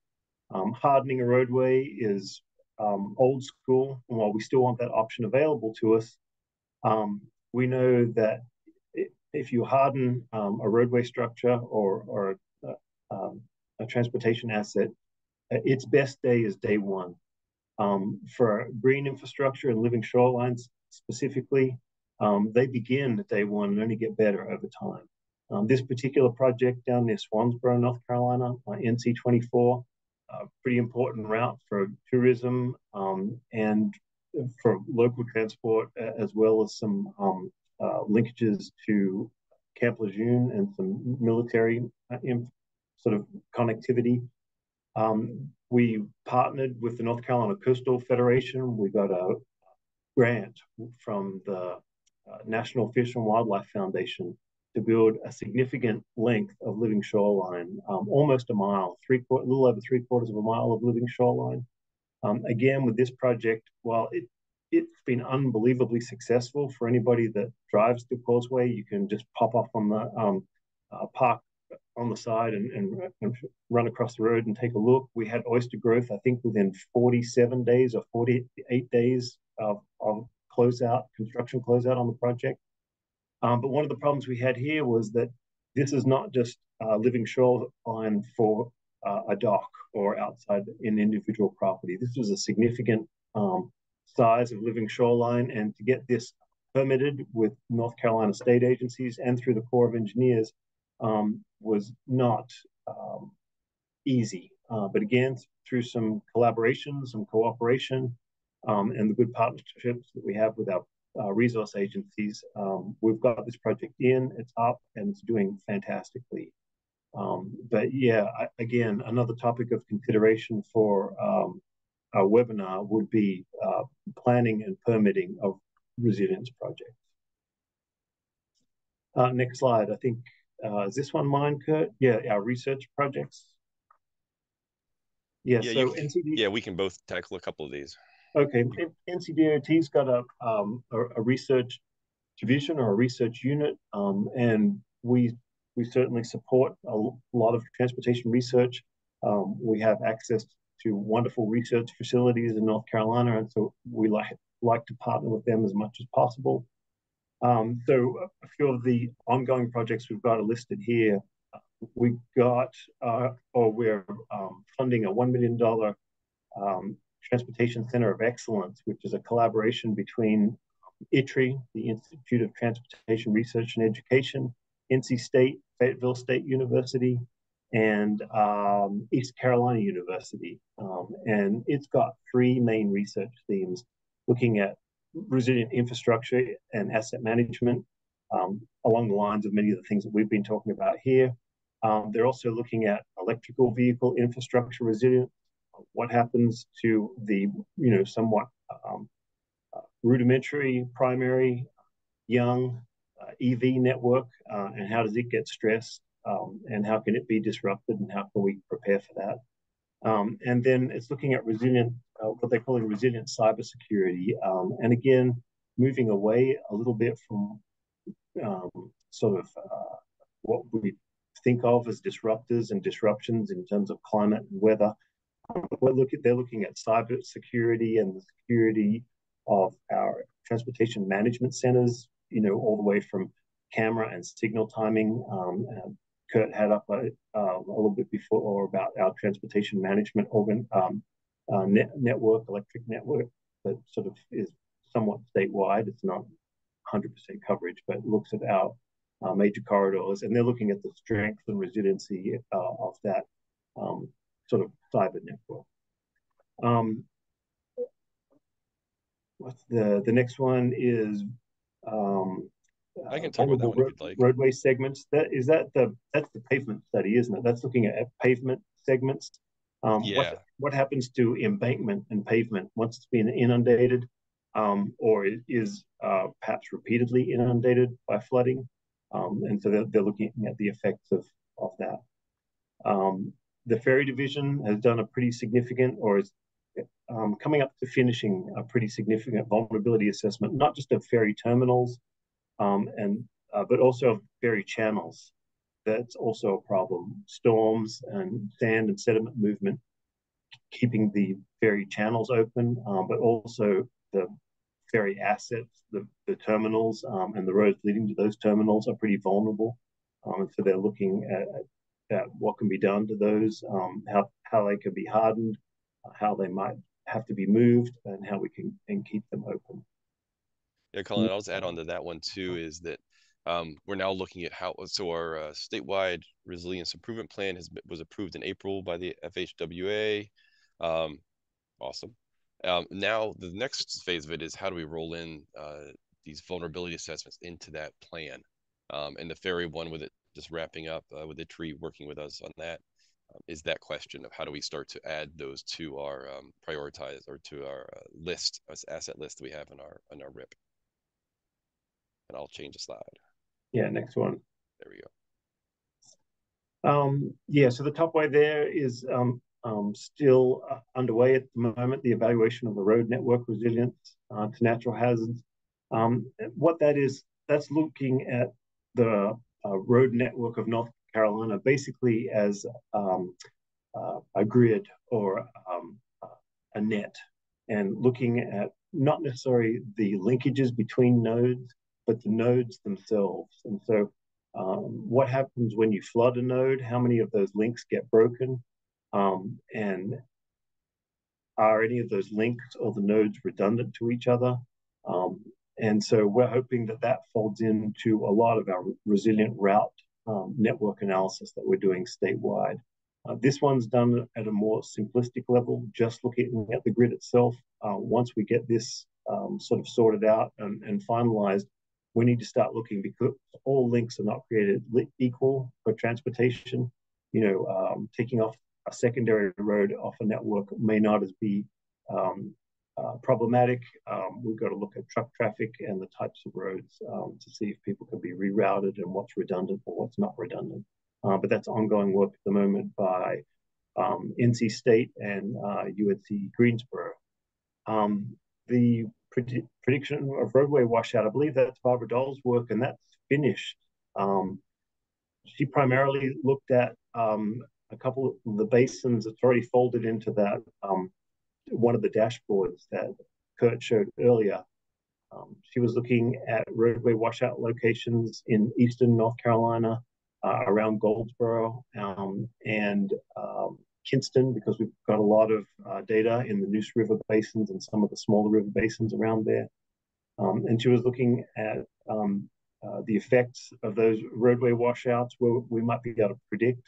Hardening a roadway is old school, and while we still want that option available to us, we know that if you harden a roadway structure or a transportation asset, its best day is day one. For green infrastructure and living shorelines specifically, they begin at day one and only get better over time. This particular project down near Swansboro, North Carolina, NC24, pretty important route for tourism and for local transport, as well as some linkages to Camp Lejeune and some military sort of connectivity. We partnered with the North Carolina Coastal Federation. We got a grant from the National Fish and Wildlife Foundation to build a significant length of living shoreline, almost a mile, a little over 3/4 of a mile of living shoreline. Again, with this project, while it's been unbelievably successful for anybody that drives the causeway, you can just pop off on the park on the side and run across the road and take a look. We had oyster growth, I think, within 47 days or 48 days of construction closeout on the project. But one of the problems we had here was that this is not just living shoreline for a dock or outside in individual property. This was a significant size of living shoreline, and to get this permitted with North Carolina state agencies and through the Corps of Engineers was not easy. But again, through some collaboration, some cooperation, and the good partnerships that we have with our resource agencies, we've got this project in, it's up, and it's doing fantastically. But yeah, again, another topic of consideration for our webinar would be planning and permitting of resilience projects. Next slide, I think, is this one mine, Kurt? Yeah, our research projects. Yeah, so we can both tackle a couple of these. Okay, NCDOT's got a research division or a research unit, and we certainly support a lot of transportation research. We have access to wonderful research facilities in North Carolina, and so we like to partner with them as much as possible. So a few of the ongoing projects we've got are listed here. We got, or we're funding a $1 million Transportation Center of Excellence, which is a collaboration between ITRI, the Institute of Transportation Research and Education, NC State, Fayetteville State University, and East Carolina University. And it's got 3 main research themes looking at resilient infrastructure and asset management, along the lines of many of the things that we've been talking about here. They're also looking at electrical vehicle infrastructure resilience. What happens to the somewhat rudimentary primary young EV network, and how does it get stressed, and how can it be disrupted, and how can we prepare for that? And then it's looking at resilient, what they call resilient cybersecurity, and again, moving away a little bit from what we think of as disruptors and disruptions in terms of climate and weather. They're looking at cyber security and the security of our transportation management centers, all the way from camera and signal timing. Kurt had up a little bit before about our transportation management network, electric network, that sort of is somewhat statewide. It's not 100% coverage, but looks at our major corridors, and they're looking at the strength and resiliency of that sort of cyber network. What's the next one is I can talk about that vulnerable one if you'd like. roadway segments. That's the pavement study, isn't it? That's looking at pavement segments. Yeah. What happens to embankment and pavement once it's been inundated, or is perhaps repeatedly inundated by flooding? And so they're looking at the effects of that. The ferry division has done a pretty significant, or is coming up to finishing a pretty significant vulnerability assessment, not just of ferry terminals, but also of ferry channels. That's also a problem. Storms and sand and sediment movement, keeping the ferry channels open, but also the ferry assets, the terminals, and the roads leading to those terminals are pretty vulnerable. And so they're looking at what can be done to those, how they can be hardened, how they might have to be moved, and how we can keep them open. Yeah, Colin, I'll just add on to that one too, is that we're now looking at how, so our statewide resilience improvement plan was approved in April by the FHWA. Awesome. Now the next phase of it is how do we roll in these vulnerability assessments into that plan? And the ferry one, with it just wrapping up with the tree working with us on that, is that question of how do we start to add those to our prioritize, or to our list, asset list we have in our RIP. And I'll change the slide. Yeah, next one. There we go. Yeah, so the top way there is still underway at the moment, the evaluation of the road network resilience to natural hazards. What that is, that's looking at the road network of North Carolina basically as a grid or a net, and looking at not necessarily the linkages between nodes, but the nodes themselves. And so what happens when you flood a node? How many of those links get broken? And are any of those links or the nodes redundant to each other? And so we're hoping that folds into a lot of our resilient route network analysis that we're doing statewide. This one's done at a more simplistic level, just looking at the grid itself. Once we get this sort of sorted out and finalized, we need to start looking, because all links are not created equal for transportation. Taking off a secondary road off a network may not as be problematic. We've got to look at truck traffic and the types of roads to see if people can be rerouted and what's redundant or what's not redundant. But that's ongoing work at the moment by NC State and UNC Greensboro. The prediction of roadway washout, I believe that's Barbara Doll's work, and that's finished. She primarily looked at a couple of the basins that's already folded into that one of the dashboards that Kurt showed earlier. She was looking at roadway washout locations in eastern North Carolina, around Goldsboro, and Kinston, because we've got a lot of data in the Neuse River basins and some of the smaller river basins around there. And she was looking at the effects of those roadway washouts, where we might be able to predict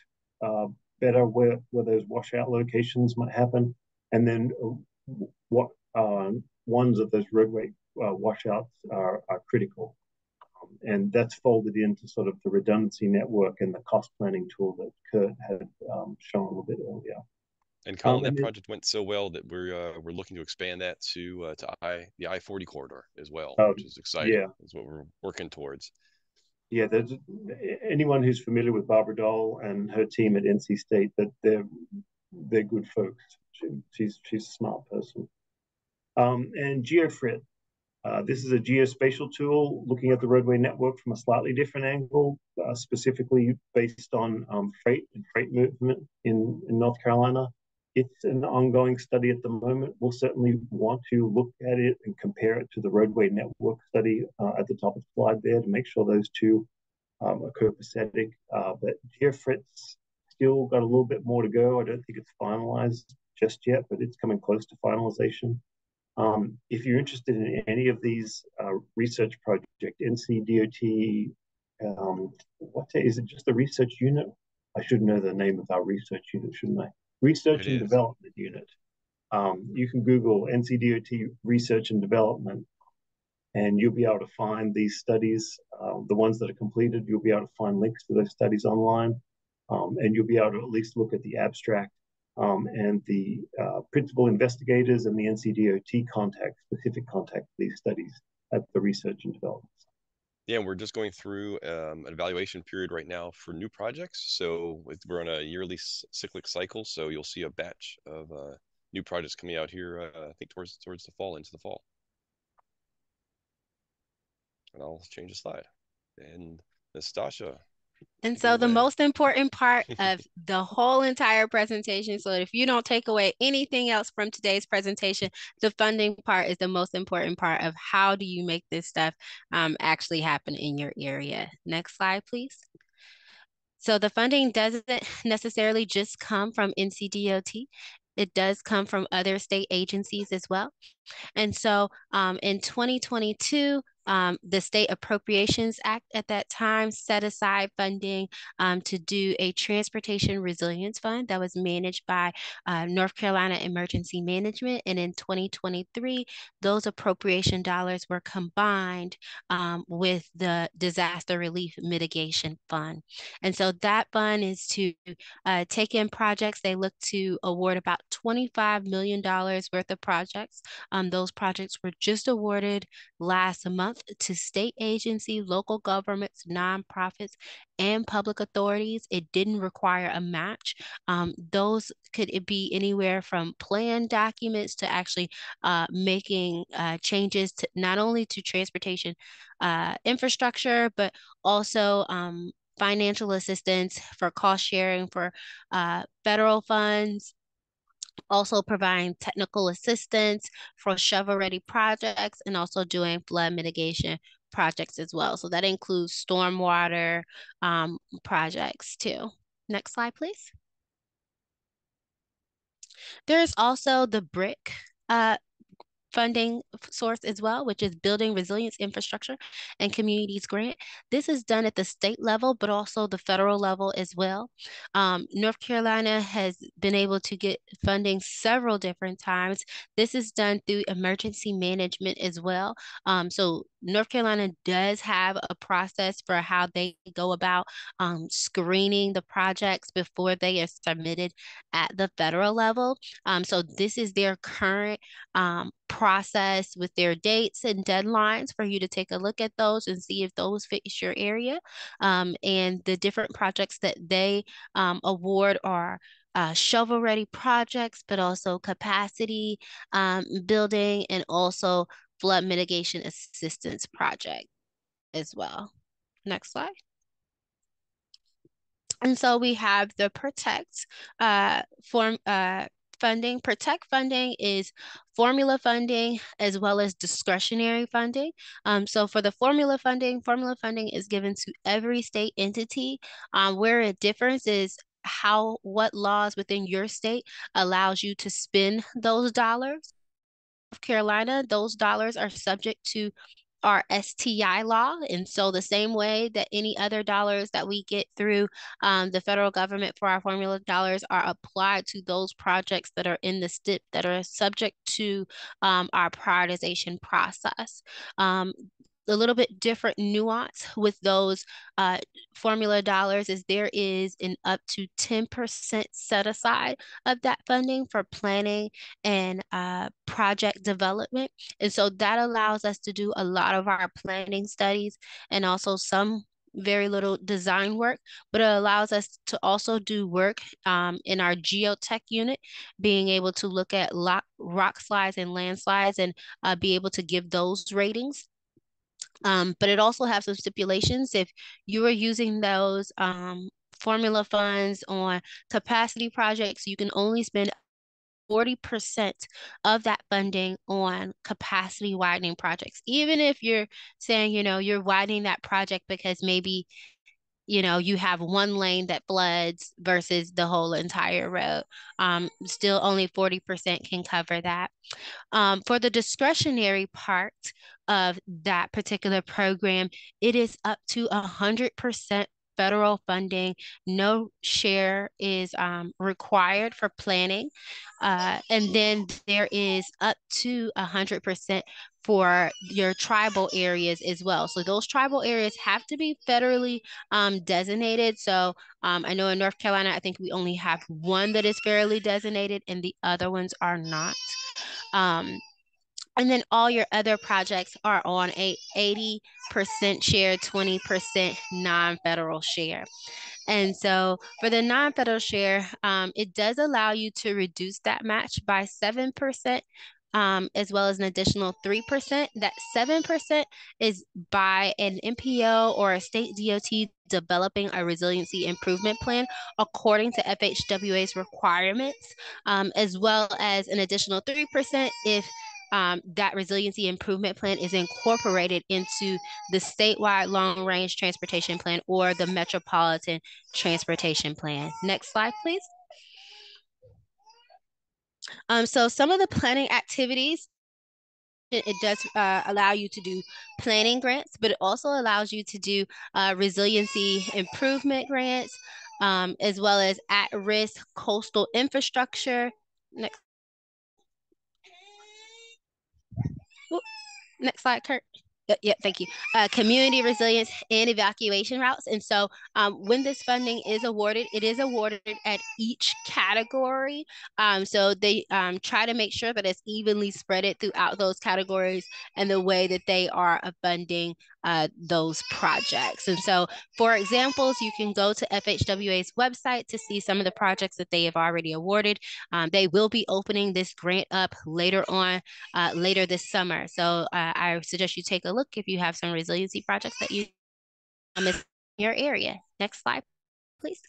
better where those washout locations might happen, and then what ones of those roadway washouts are critical. And that's folded into sort of the redundancy network and the cost planning tool that Kurt had shown a little bit earlier. And Colin, that project went so well that we're looking to expand that to the I-40 corridor as well, which is exciting. Yeah, is what we're working towards. Yeah, there's anyone who's familiar with Barbara Doll and her team at NC State, that they're good folks. She's a smart person. And GeoFrit. This is a geospatial tool looking at the roadway network from a slightly different angle, specifically based on freight and freight movement in North Carolina. It's an ongoing study at the moment. We'll certainly want to look at it and compare it to the roadway network study at the top of the slide there to make sure those two are copacetic. But GeoFrit's still got a little bit more to go. I don't think it's finalized just yet, but it's coming close to finalization. If you're interested in any of these research projects, NCDOT, what is it? Just the research unit? I should know the name of our research unit, shouldn't I? Research It and is. Development Unit. You can Google NCDOT Research and Development, and you'll be able to find these studies, the ones that are completed. You'll be able to find links to those studies online, and you'll be able to at least look at the abstract and the principal investigators and the NCDOT specific contact for these studies at the research and development. Yeah, we're just going through an evaluation period right now for new projects. So we're on a yearly cyclic cycle. So you'll see a batch of new projects coming out here, I think towards the fall, into the fall. And I'll change the slide. And Nastasha. And so the most important part of the whole entire presentation, so if you don't take away anything else from today's presentation, the funding part is the most important part of how do you make this stuff actually happen in your area. Next slide, please. So the funding doesn't necessarily just come from NCDOT. It does come from other state agencies as well. And so in 2022, the State Appropriations Act at that time set aside funding to do a transportation resilience fund that was managed by North Carolina Emergency Management. And in 2023, those appropriation dollars were combined with the Disaster Relief Mitigation Fund. And so that fund is to take in projects. They look to award about $25 million worth of projects. Those projects were just awarded last month to state agencies, local governments, nonprofits, and public authorities. It didn't require a match. Those could be anywhere from plan documents to actually making changes to not only to transportation infrastructure, but also financial assistance for cost sharing for federal funds, also providing technical assistance for shovel-ready projects, and also doing flood mitigation projects as well. So that includes stormwater projects too. Next slide, please. There's also the BRIC funding source as well, which is Building Resilience Infrastructure and Communities Grant. This is done at the state level, but also the federal level as well. North Carolina has been able to get funding several different times. This is done through emergency management as well. So North Carolina does have a process for how they go about screening the projects before they are submitted at the federal level. So this is their current process with their dates and deadlines for you to take a look at those and see if those fit your area. And the different projects that they award are shovel-ready projects, but also capacity building and also flood mitigation assistance project as well. Next slide. And so we have the PROTECT funding. PROTECT funding is formula funding as well as discretionary funding. So for the formula funding is given to every state entity. Where it differs is what laws within your state allows you to spend those dollars. North Carolina, those dollars are subject to our STI law. And so the same way that any other dollars that we get through the federal government for our formula dollars are applied to those projects that are in the STIP that are subject to our prioritization process. A little bit different nuance with those formula dollars is there is an up to 10% set aside of that funding for planning and project development. And so that allows us to do a lot of our planning studies and also some very little design work, but it allows us to also do work in our geotech unit, being able to look at rock slides and landslides and be able to give those ratings. But it also has some stipulations. If you are using those formula funds on capacity projects, you can only spend 40% of that funding on capacity widening projects. Even if you're saying, you're widening that project because maybe you have one lane that floods versus the whole entire road. Still only 40% can cover that. For the discretionary part of that particular program, it is up to 100% federal funding. No share is required for planning. And then there is up to 100% for your tribal areas as well. So those tribal areas have to be federally designated. So I know in North Carolina, I think we only have one that is federally designated and the other ones are not. Um, and then all your other projects are on a 80% share, 20% non-federal share. And so for the non-federal share, it does allow you to reduce that match by 7%, as well as an additional 3%. That 7% is by an MPO or a state DOT developing a resiliency improvement plan according to FHWA's requirements, as well as an additional 3% if that resiliency improvement plan is incorporated into the statewide long range transportation plan or the metropolitan transportation plan. Next slide, please. So some of the planning activities, it does allow you to do planning grants, but it also allows you to do resiliency improvement grants, as well as at-risk coastal infrastructure. Next, next slide, Kurt. Yeah, thank you. Community resilience and evacuation routes. And so when this funding is awarded, it is awarded at each category. So they try to make sure that it's evenly spread throughout those categories and the way that they are funding those projects. And so for examples, you can go to FHWA's website to see some of the projects that they have already awarded. They will be opening this grant up later on, later this summer. So I suggest you take a look if you have some resiliency projects that you in your area. Next slide, please.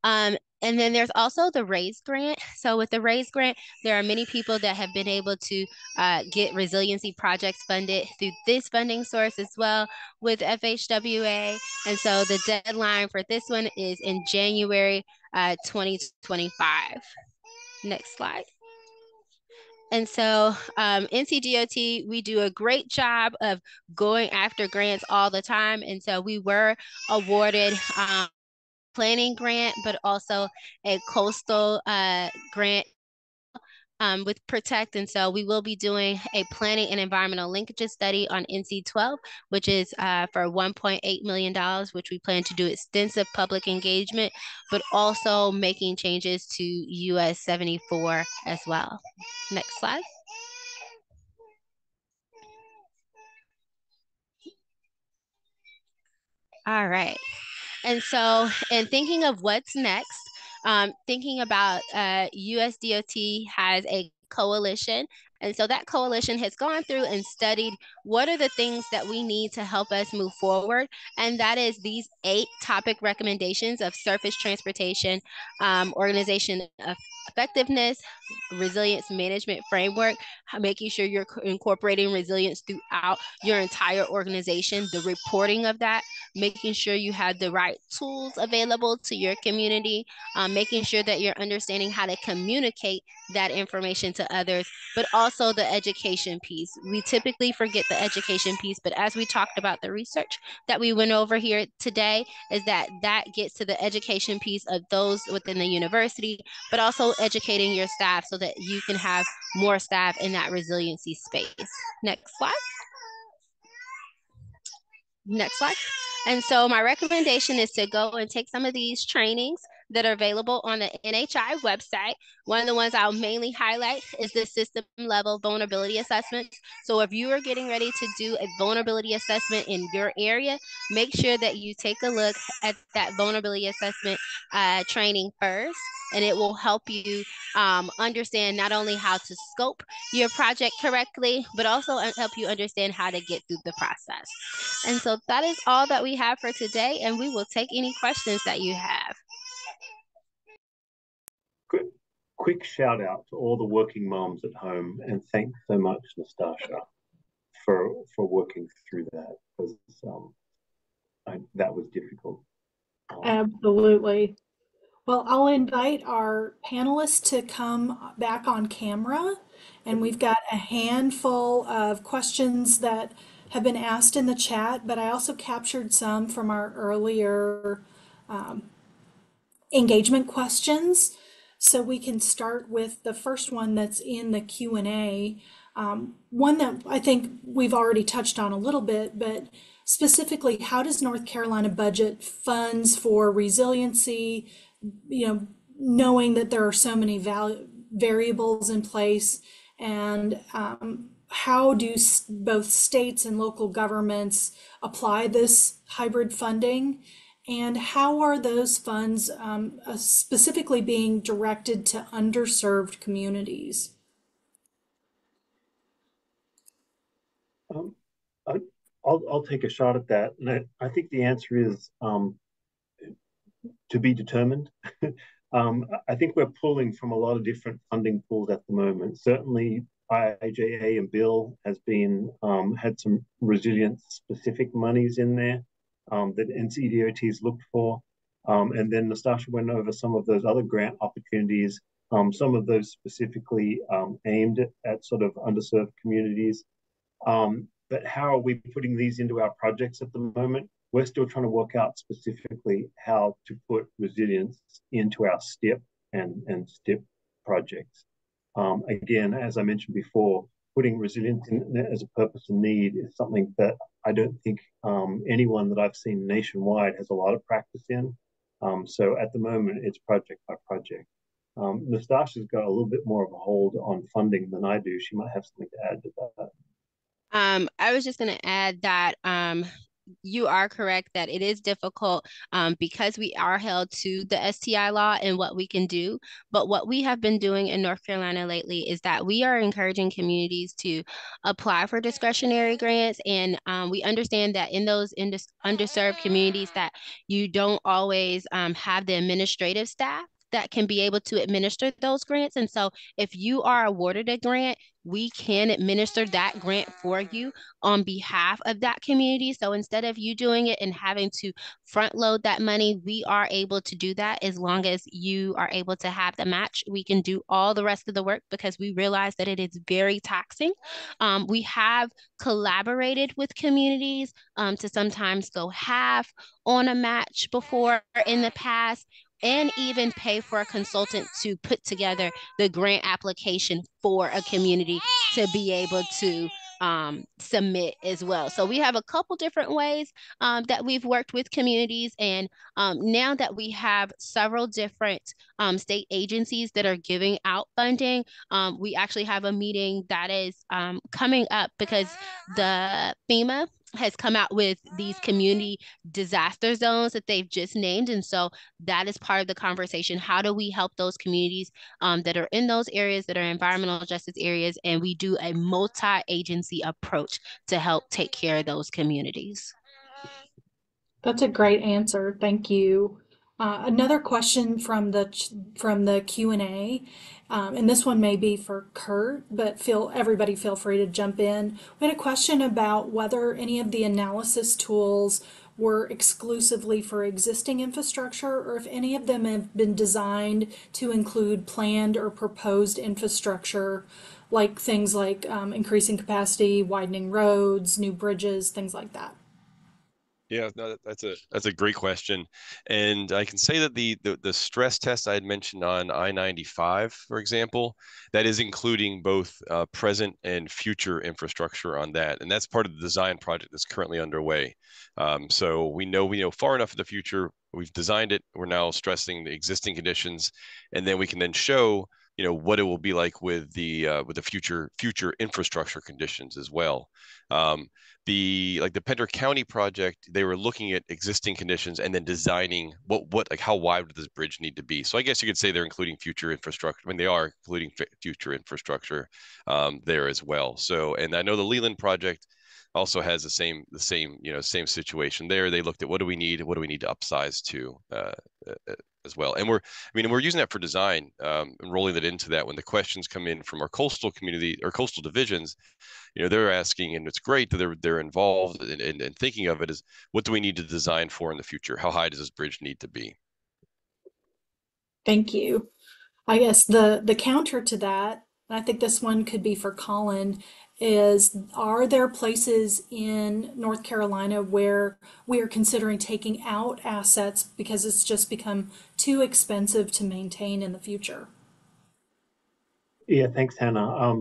And then there's also the RAISE grant. So with the RAISE grant, there are many people that have been able to get resiliency projects funded through this funding source as well with FHWA. And so the deadline for this one is in January 2025. Next slide. And so NCDOT, we do a great job of going after grants all the time. And so we were awarded planning grant, but also a coastal grant with Protect. And so we will be doing a planning and environmental linkages study on NC12, which is for $1.8 million, which we plan to do extensive public engagement, but also making changes to US 74 as well. Next slide. All right. And so, in thinking of what's next, thinking about USDOT has a coalition. And so that coalition has gone through and studied what are the things that we need to help us move forward. And that is these 8 topic recommendations of surface transportation, organization of effectiveness, resilience management framework, making sure you're incorporating resilience throughout your entire organization, the reporting of that, making sure you have the right tools available to your community, making sure that you're understanding how to communicate that information to others, but also the education piece. We typically forget the education piece, but as we talked about the research that we went over here today, is that that gets to the education piece of those within the university, but also educating your staff so that you can have more staff in that resiliency space. Next slide. Next slide. And so my recommendation is to go and take some of these trainings that are available on the NHI website. One of the ones I'll mainly highlight is the system level vulnerability assessment. So if you are getting ready to do a vulnerability assessment in your area, make sure that you take a look at that vulnerability assessment training first, and it will help you understand not only how to scope your project correctly, but also help you understand how to get through the process. And so that is all that we have for today, and we will take any questions that you have. Quick shout out to all the working moms at home, and thanks so much, Nastasha, for working through that, because that was difficult. Absolutely. Well, I'll invite our panelists to come back on camera. And we've got a handful of questions that have been asked in the chat, but I also captured some from our earlier engagement questions. So we can start with the first one that's in the Q&A. One that I think we've already touched on a little bit, but specifically, how does North Carolina budget funds for resiliency, knowing that there are so many variables in place, and how do both states and local governments apply this hybrid funding? And how are those funds specifically being directed to underserved communities? I, I'll take a shot at that. And I think the answer is to be determined. I think we're pulling from a lot of different funding pools at the moment. Certainly, IIJA and Bill has been had some resilience specific monies in there that NCDOT's looked for. And then Nastasia went over some of those other grant opportunities, some of those specifically aimed at sort of underserved communities. But how are we putting these into our projects at the moment? We're still trying to work out specifically how to put resilience into our STIP and STIP projects. Again, as I mentioned before, putting resilience in as a purpose and need is something that I don't think anyone that I've seen nationwide has a lot of practice in. So at the moment, it's project by project. Nastasia's got a little bit more of a hold on funding than I do. She might have something to add to that. I was just going to add that you are correct that it is difficult because we are held to the STI law and what we can do. But what we have been doing in North Carolina lately is that we are encouraging communities to apply for discretionary grants. And we understand that in those underserved communities that you don't always have the administrative staff that can be able to administer those grants. And so if you are awarded a grant, we can administer that grant for you on behalf of that community. So instead of you doing it and having to front load that money, we are able to do that as long as you are able to have the match. We can do all the rest of the work because we realize that it is very taxing. We have collaborated with communities to sometimes go half on a match before in the past, and even pay for a consultant to put together the grant application for a community to be able to submit as well. So we have a couple different ways that we've worked with communities. And now that we have several different state agencies that are giving out funding, we actually have a meeting that is coming up because the FEMA has come out with these community disaster zones that they've just named. And so that is part of the conversation. How do we help those communities that are in those areas that are environmental justice areas? And we do a multi-agency approach to help take care of those communities. That's a great answer. Thank you. Another question from the Q&A, and this one may be for Kurt, but everybody feel free to jump in. We had a question about whether any of the analysis tools were exclusively for existing infrastructure, or if any of them have been designed to include planned or proposed infrastructure, like things like increasing capacity, widening roads, new bridges, things like that. Yeah, no, that's a great question, and I can say that the stress test I had mentioned on I-95, for example, that is including both present and future infrastructure on that, and that's part of the design project that's currently underway. So we know far enough in the future. We've designed it. We're now stressing the existing conditions, and then we can then show what it will be like with the future infrastructure conditions as well. The Pender County project, they were looking at existing conditions and then designing how wide would this bridge need to be. So I guess you could say they're including future infrastructure. I mean, they are including future infrastructure there as well. So, and I know the Leland project, also has the same situation there. They looked at what do we need to upsize to as well. And we're using that for design, and rolling that into that when the questions come in from our coastal community or coastal divisions. They're asking, and it's great that they're involved and thinking of it as, what do we need to design for in the future? How high does this bridge need to be? Thank you. I guess the counter to that, and I think this one could be for Colin, is are there places in North Carolina where we are considering taking out assets because it's just become too expensive to maintain in the future? Yeah, thanks, Hannah.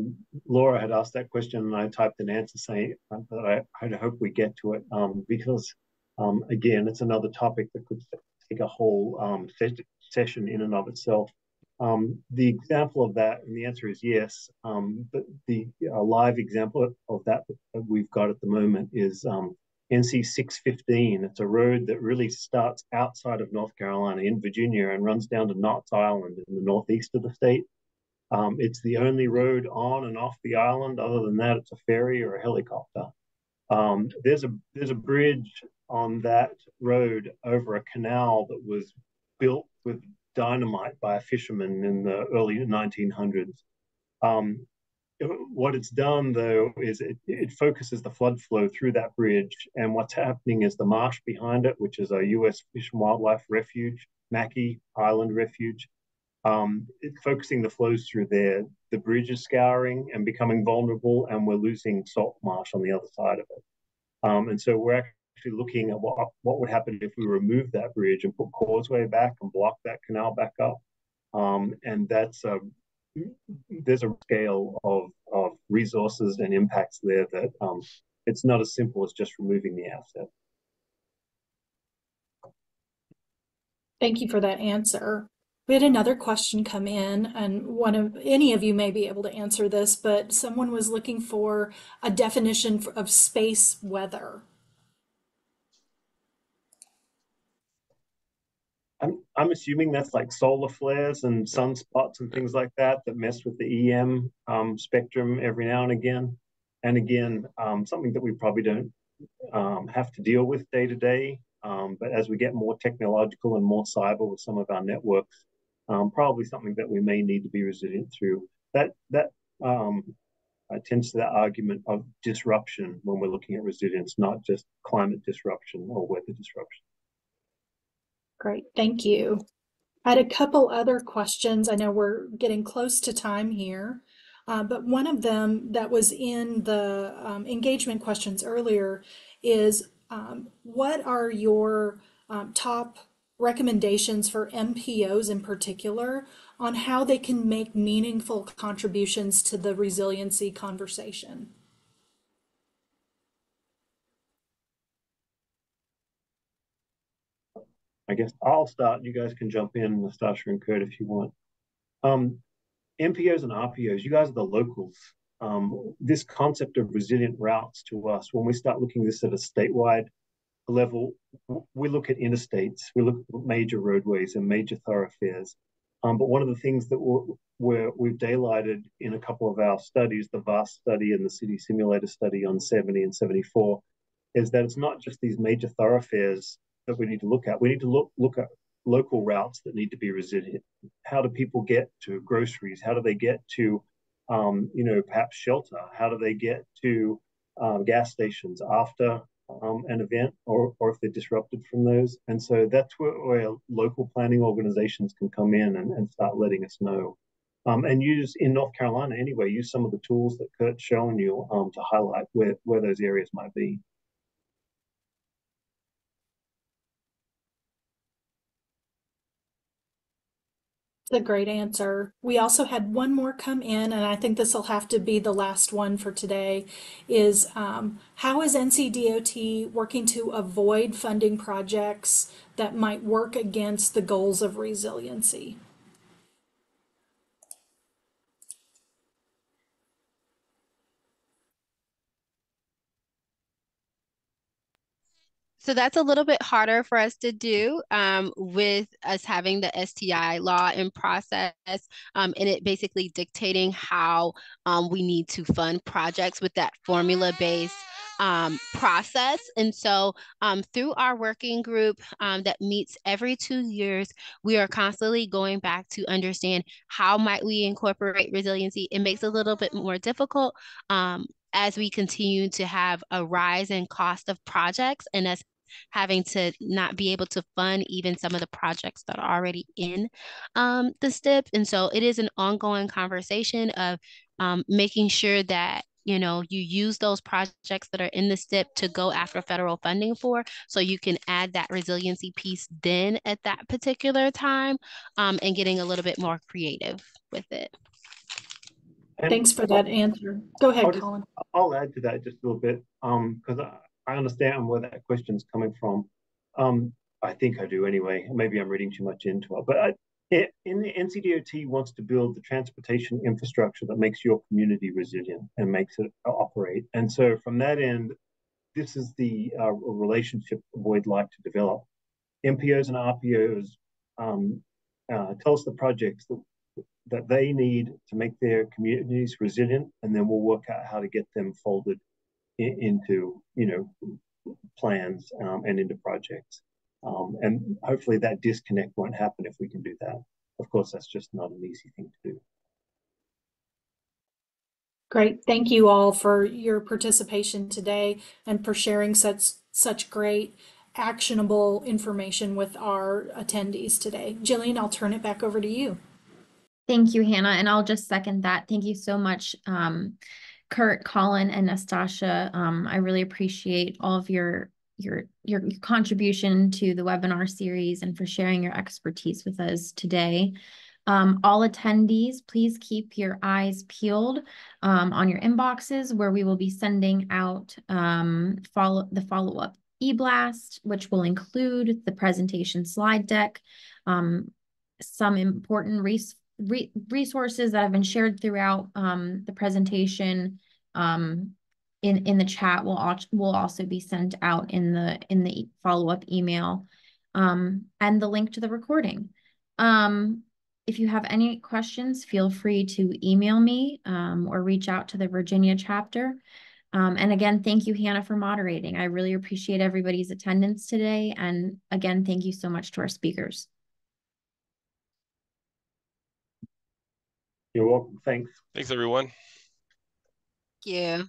Laura had asked that question, and I typed an answer saying that I hope we get to it, because, again, it's another topic that could take a whole session in and of itself. The example of that, and the answer is yes, but the live example of that we've got at the moment is NC 615. It's a road that really starts outside of North Carolina in Virginia and runs down to Knott's Island in the northeast of the state. It's the only road on and off the island. Other than that, it's a ferry or a helicopter. There's a bridge on that road over a canal that was built with dynamite by a fisherman in the early 1900s. Um, what it's done, though, is it focuses the flood flow through that bridge. And what's happening is the marsh behind it, which is a U.S. Fish and Wildlife Refuge, Mackay Island Refuge, it's focusing the flows through there. The bridge is scouring and becoming vulnerable, and we're losing salt marsh on the other side of it. And so we're actually looking at what would happen if we remove that bridge and put causeway back and block that canal back up. And there's a scale of resources and impacts there that it's not as simple as just removing the asset. Thank you for that answer. We had another question come in, and any of you may be able to answer this, but someone was looking for a definition of space weather. I'm assuming that's like solar flares and sunspots and things like that mess with the EM spectrum every now and again. And again, something that we probably don't have to deal with day to day. But as we get more technological and more cyber with some of our networks, probably something that we may need to be resilient through. That tends to that argument of disruption when we're looking at resilience, not just climate disruption or weather disruption. Great, thank you. I had a couple other questions. I know we're getting close to time here, but one of them that was in the engagement questions earlier is what are your top recommendations for MPOs in particular on how they can make meaningful contributions to the resiliency conversation? I guess I'll start. You guys can jump in, Nastasha and Kurt, if you want. MPOs and RPOs, you guys are the locals. This concept of resilient routes to us, when we start looking at this at a statewide level, we look at interstates, we look at major roadways and major thoroughfares. But one of the things that we've daylighted in a couple of our studies, the VAST study and the City Simulator study on 70 and 74, is that it's not just these major thoroughfares that we need to look at. We need to look at local routes that need to be resilient. How do people get to groceries? How do they get to, perhaps shelter? How do they get to gas stations after an event, or if they're disrupted from those? And so that's where local planning organizations can come in and start letting us know. And use, in North Carolina anyway, use some of the tools that Kurt's shown you to highlight where those areas might be. A great answer. We also had one more come in, and I think this will have to be the last one for today, is how is NCDOT working to avoid funding projects that might work against the goals of resiliency? So that's a little bit harder for us to do with us having the STI law in process, and it basically dictating how we need to fund projects with that formula-based process. And so through our working group that meets every 2 years, we are constantly going back to understand how might we incorporate resiliency. It makes it a little bit more difficult as we continue to have a rise in cost of projects and us having to not be able to fund even some of the projects that are already in the STIP. And so it is an ongoing conversation of making sure that you use those projects that are in the STIP to go after federal funding for, so you can add that resiliency piece then at that particular time, and getting a little bit more creative with it. And Thanks for that answer. Go ahead, Colin. I'll add to that just a little bit, because I understand where that question's coming from. I think I do anyway. Maybe I'm reading too much into it, but in the NCDOT wants to build the transportation infrastructure that makes your community resilient and makes it operate. And so from that end, this is the relationship we'd like to develop. MPOs and RPOs tell us the projects that they need to make their communities resilient, and then we'll work out how to get them folded into plans and into projects. And hopefully that disconnect won't happen if we can do that. Of course, that's just not an easy thing to do. Great. Thank you all for your participation today and for sharing such great actionable information with our attendees today. Jillian, I'll turn it back over to you. Thank you, Hannah, and I'll just second that. Thank you so much, Kurt, Colin, and Nastasha. I really appreciate all of your contribution to the webinar series and for sharing your expertise with us today. All attendees, please keep your eyes peeled on your inboxes, where we will be sending out the follow-up e-blast, which will include the presentation slide deck, some important resources that have been shared throughout the presentation in the chat will also be sent out in the follow-up email, and the link to the recording. If you have any questions, feel free to email me or reach out to the Virginia chapter. And again, thank you, Hannah, for moderating. I really appreciate everybody's attendance today. And again, thank you so much to our speakers. You're welcome. Thanks. Thanks, everyone. Thank you.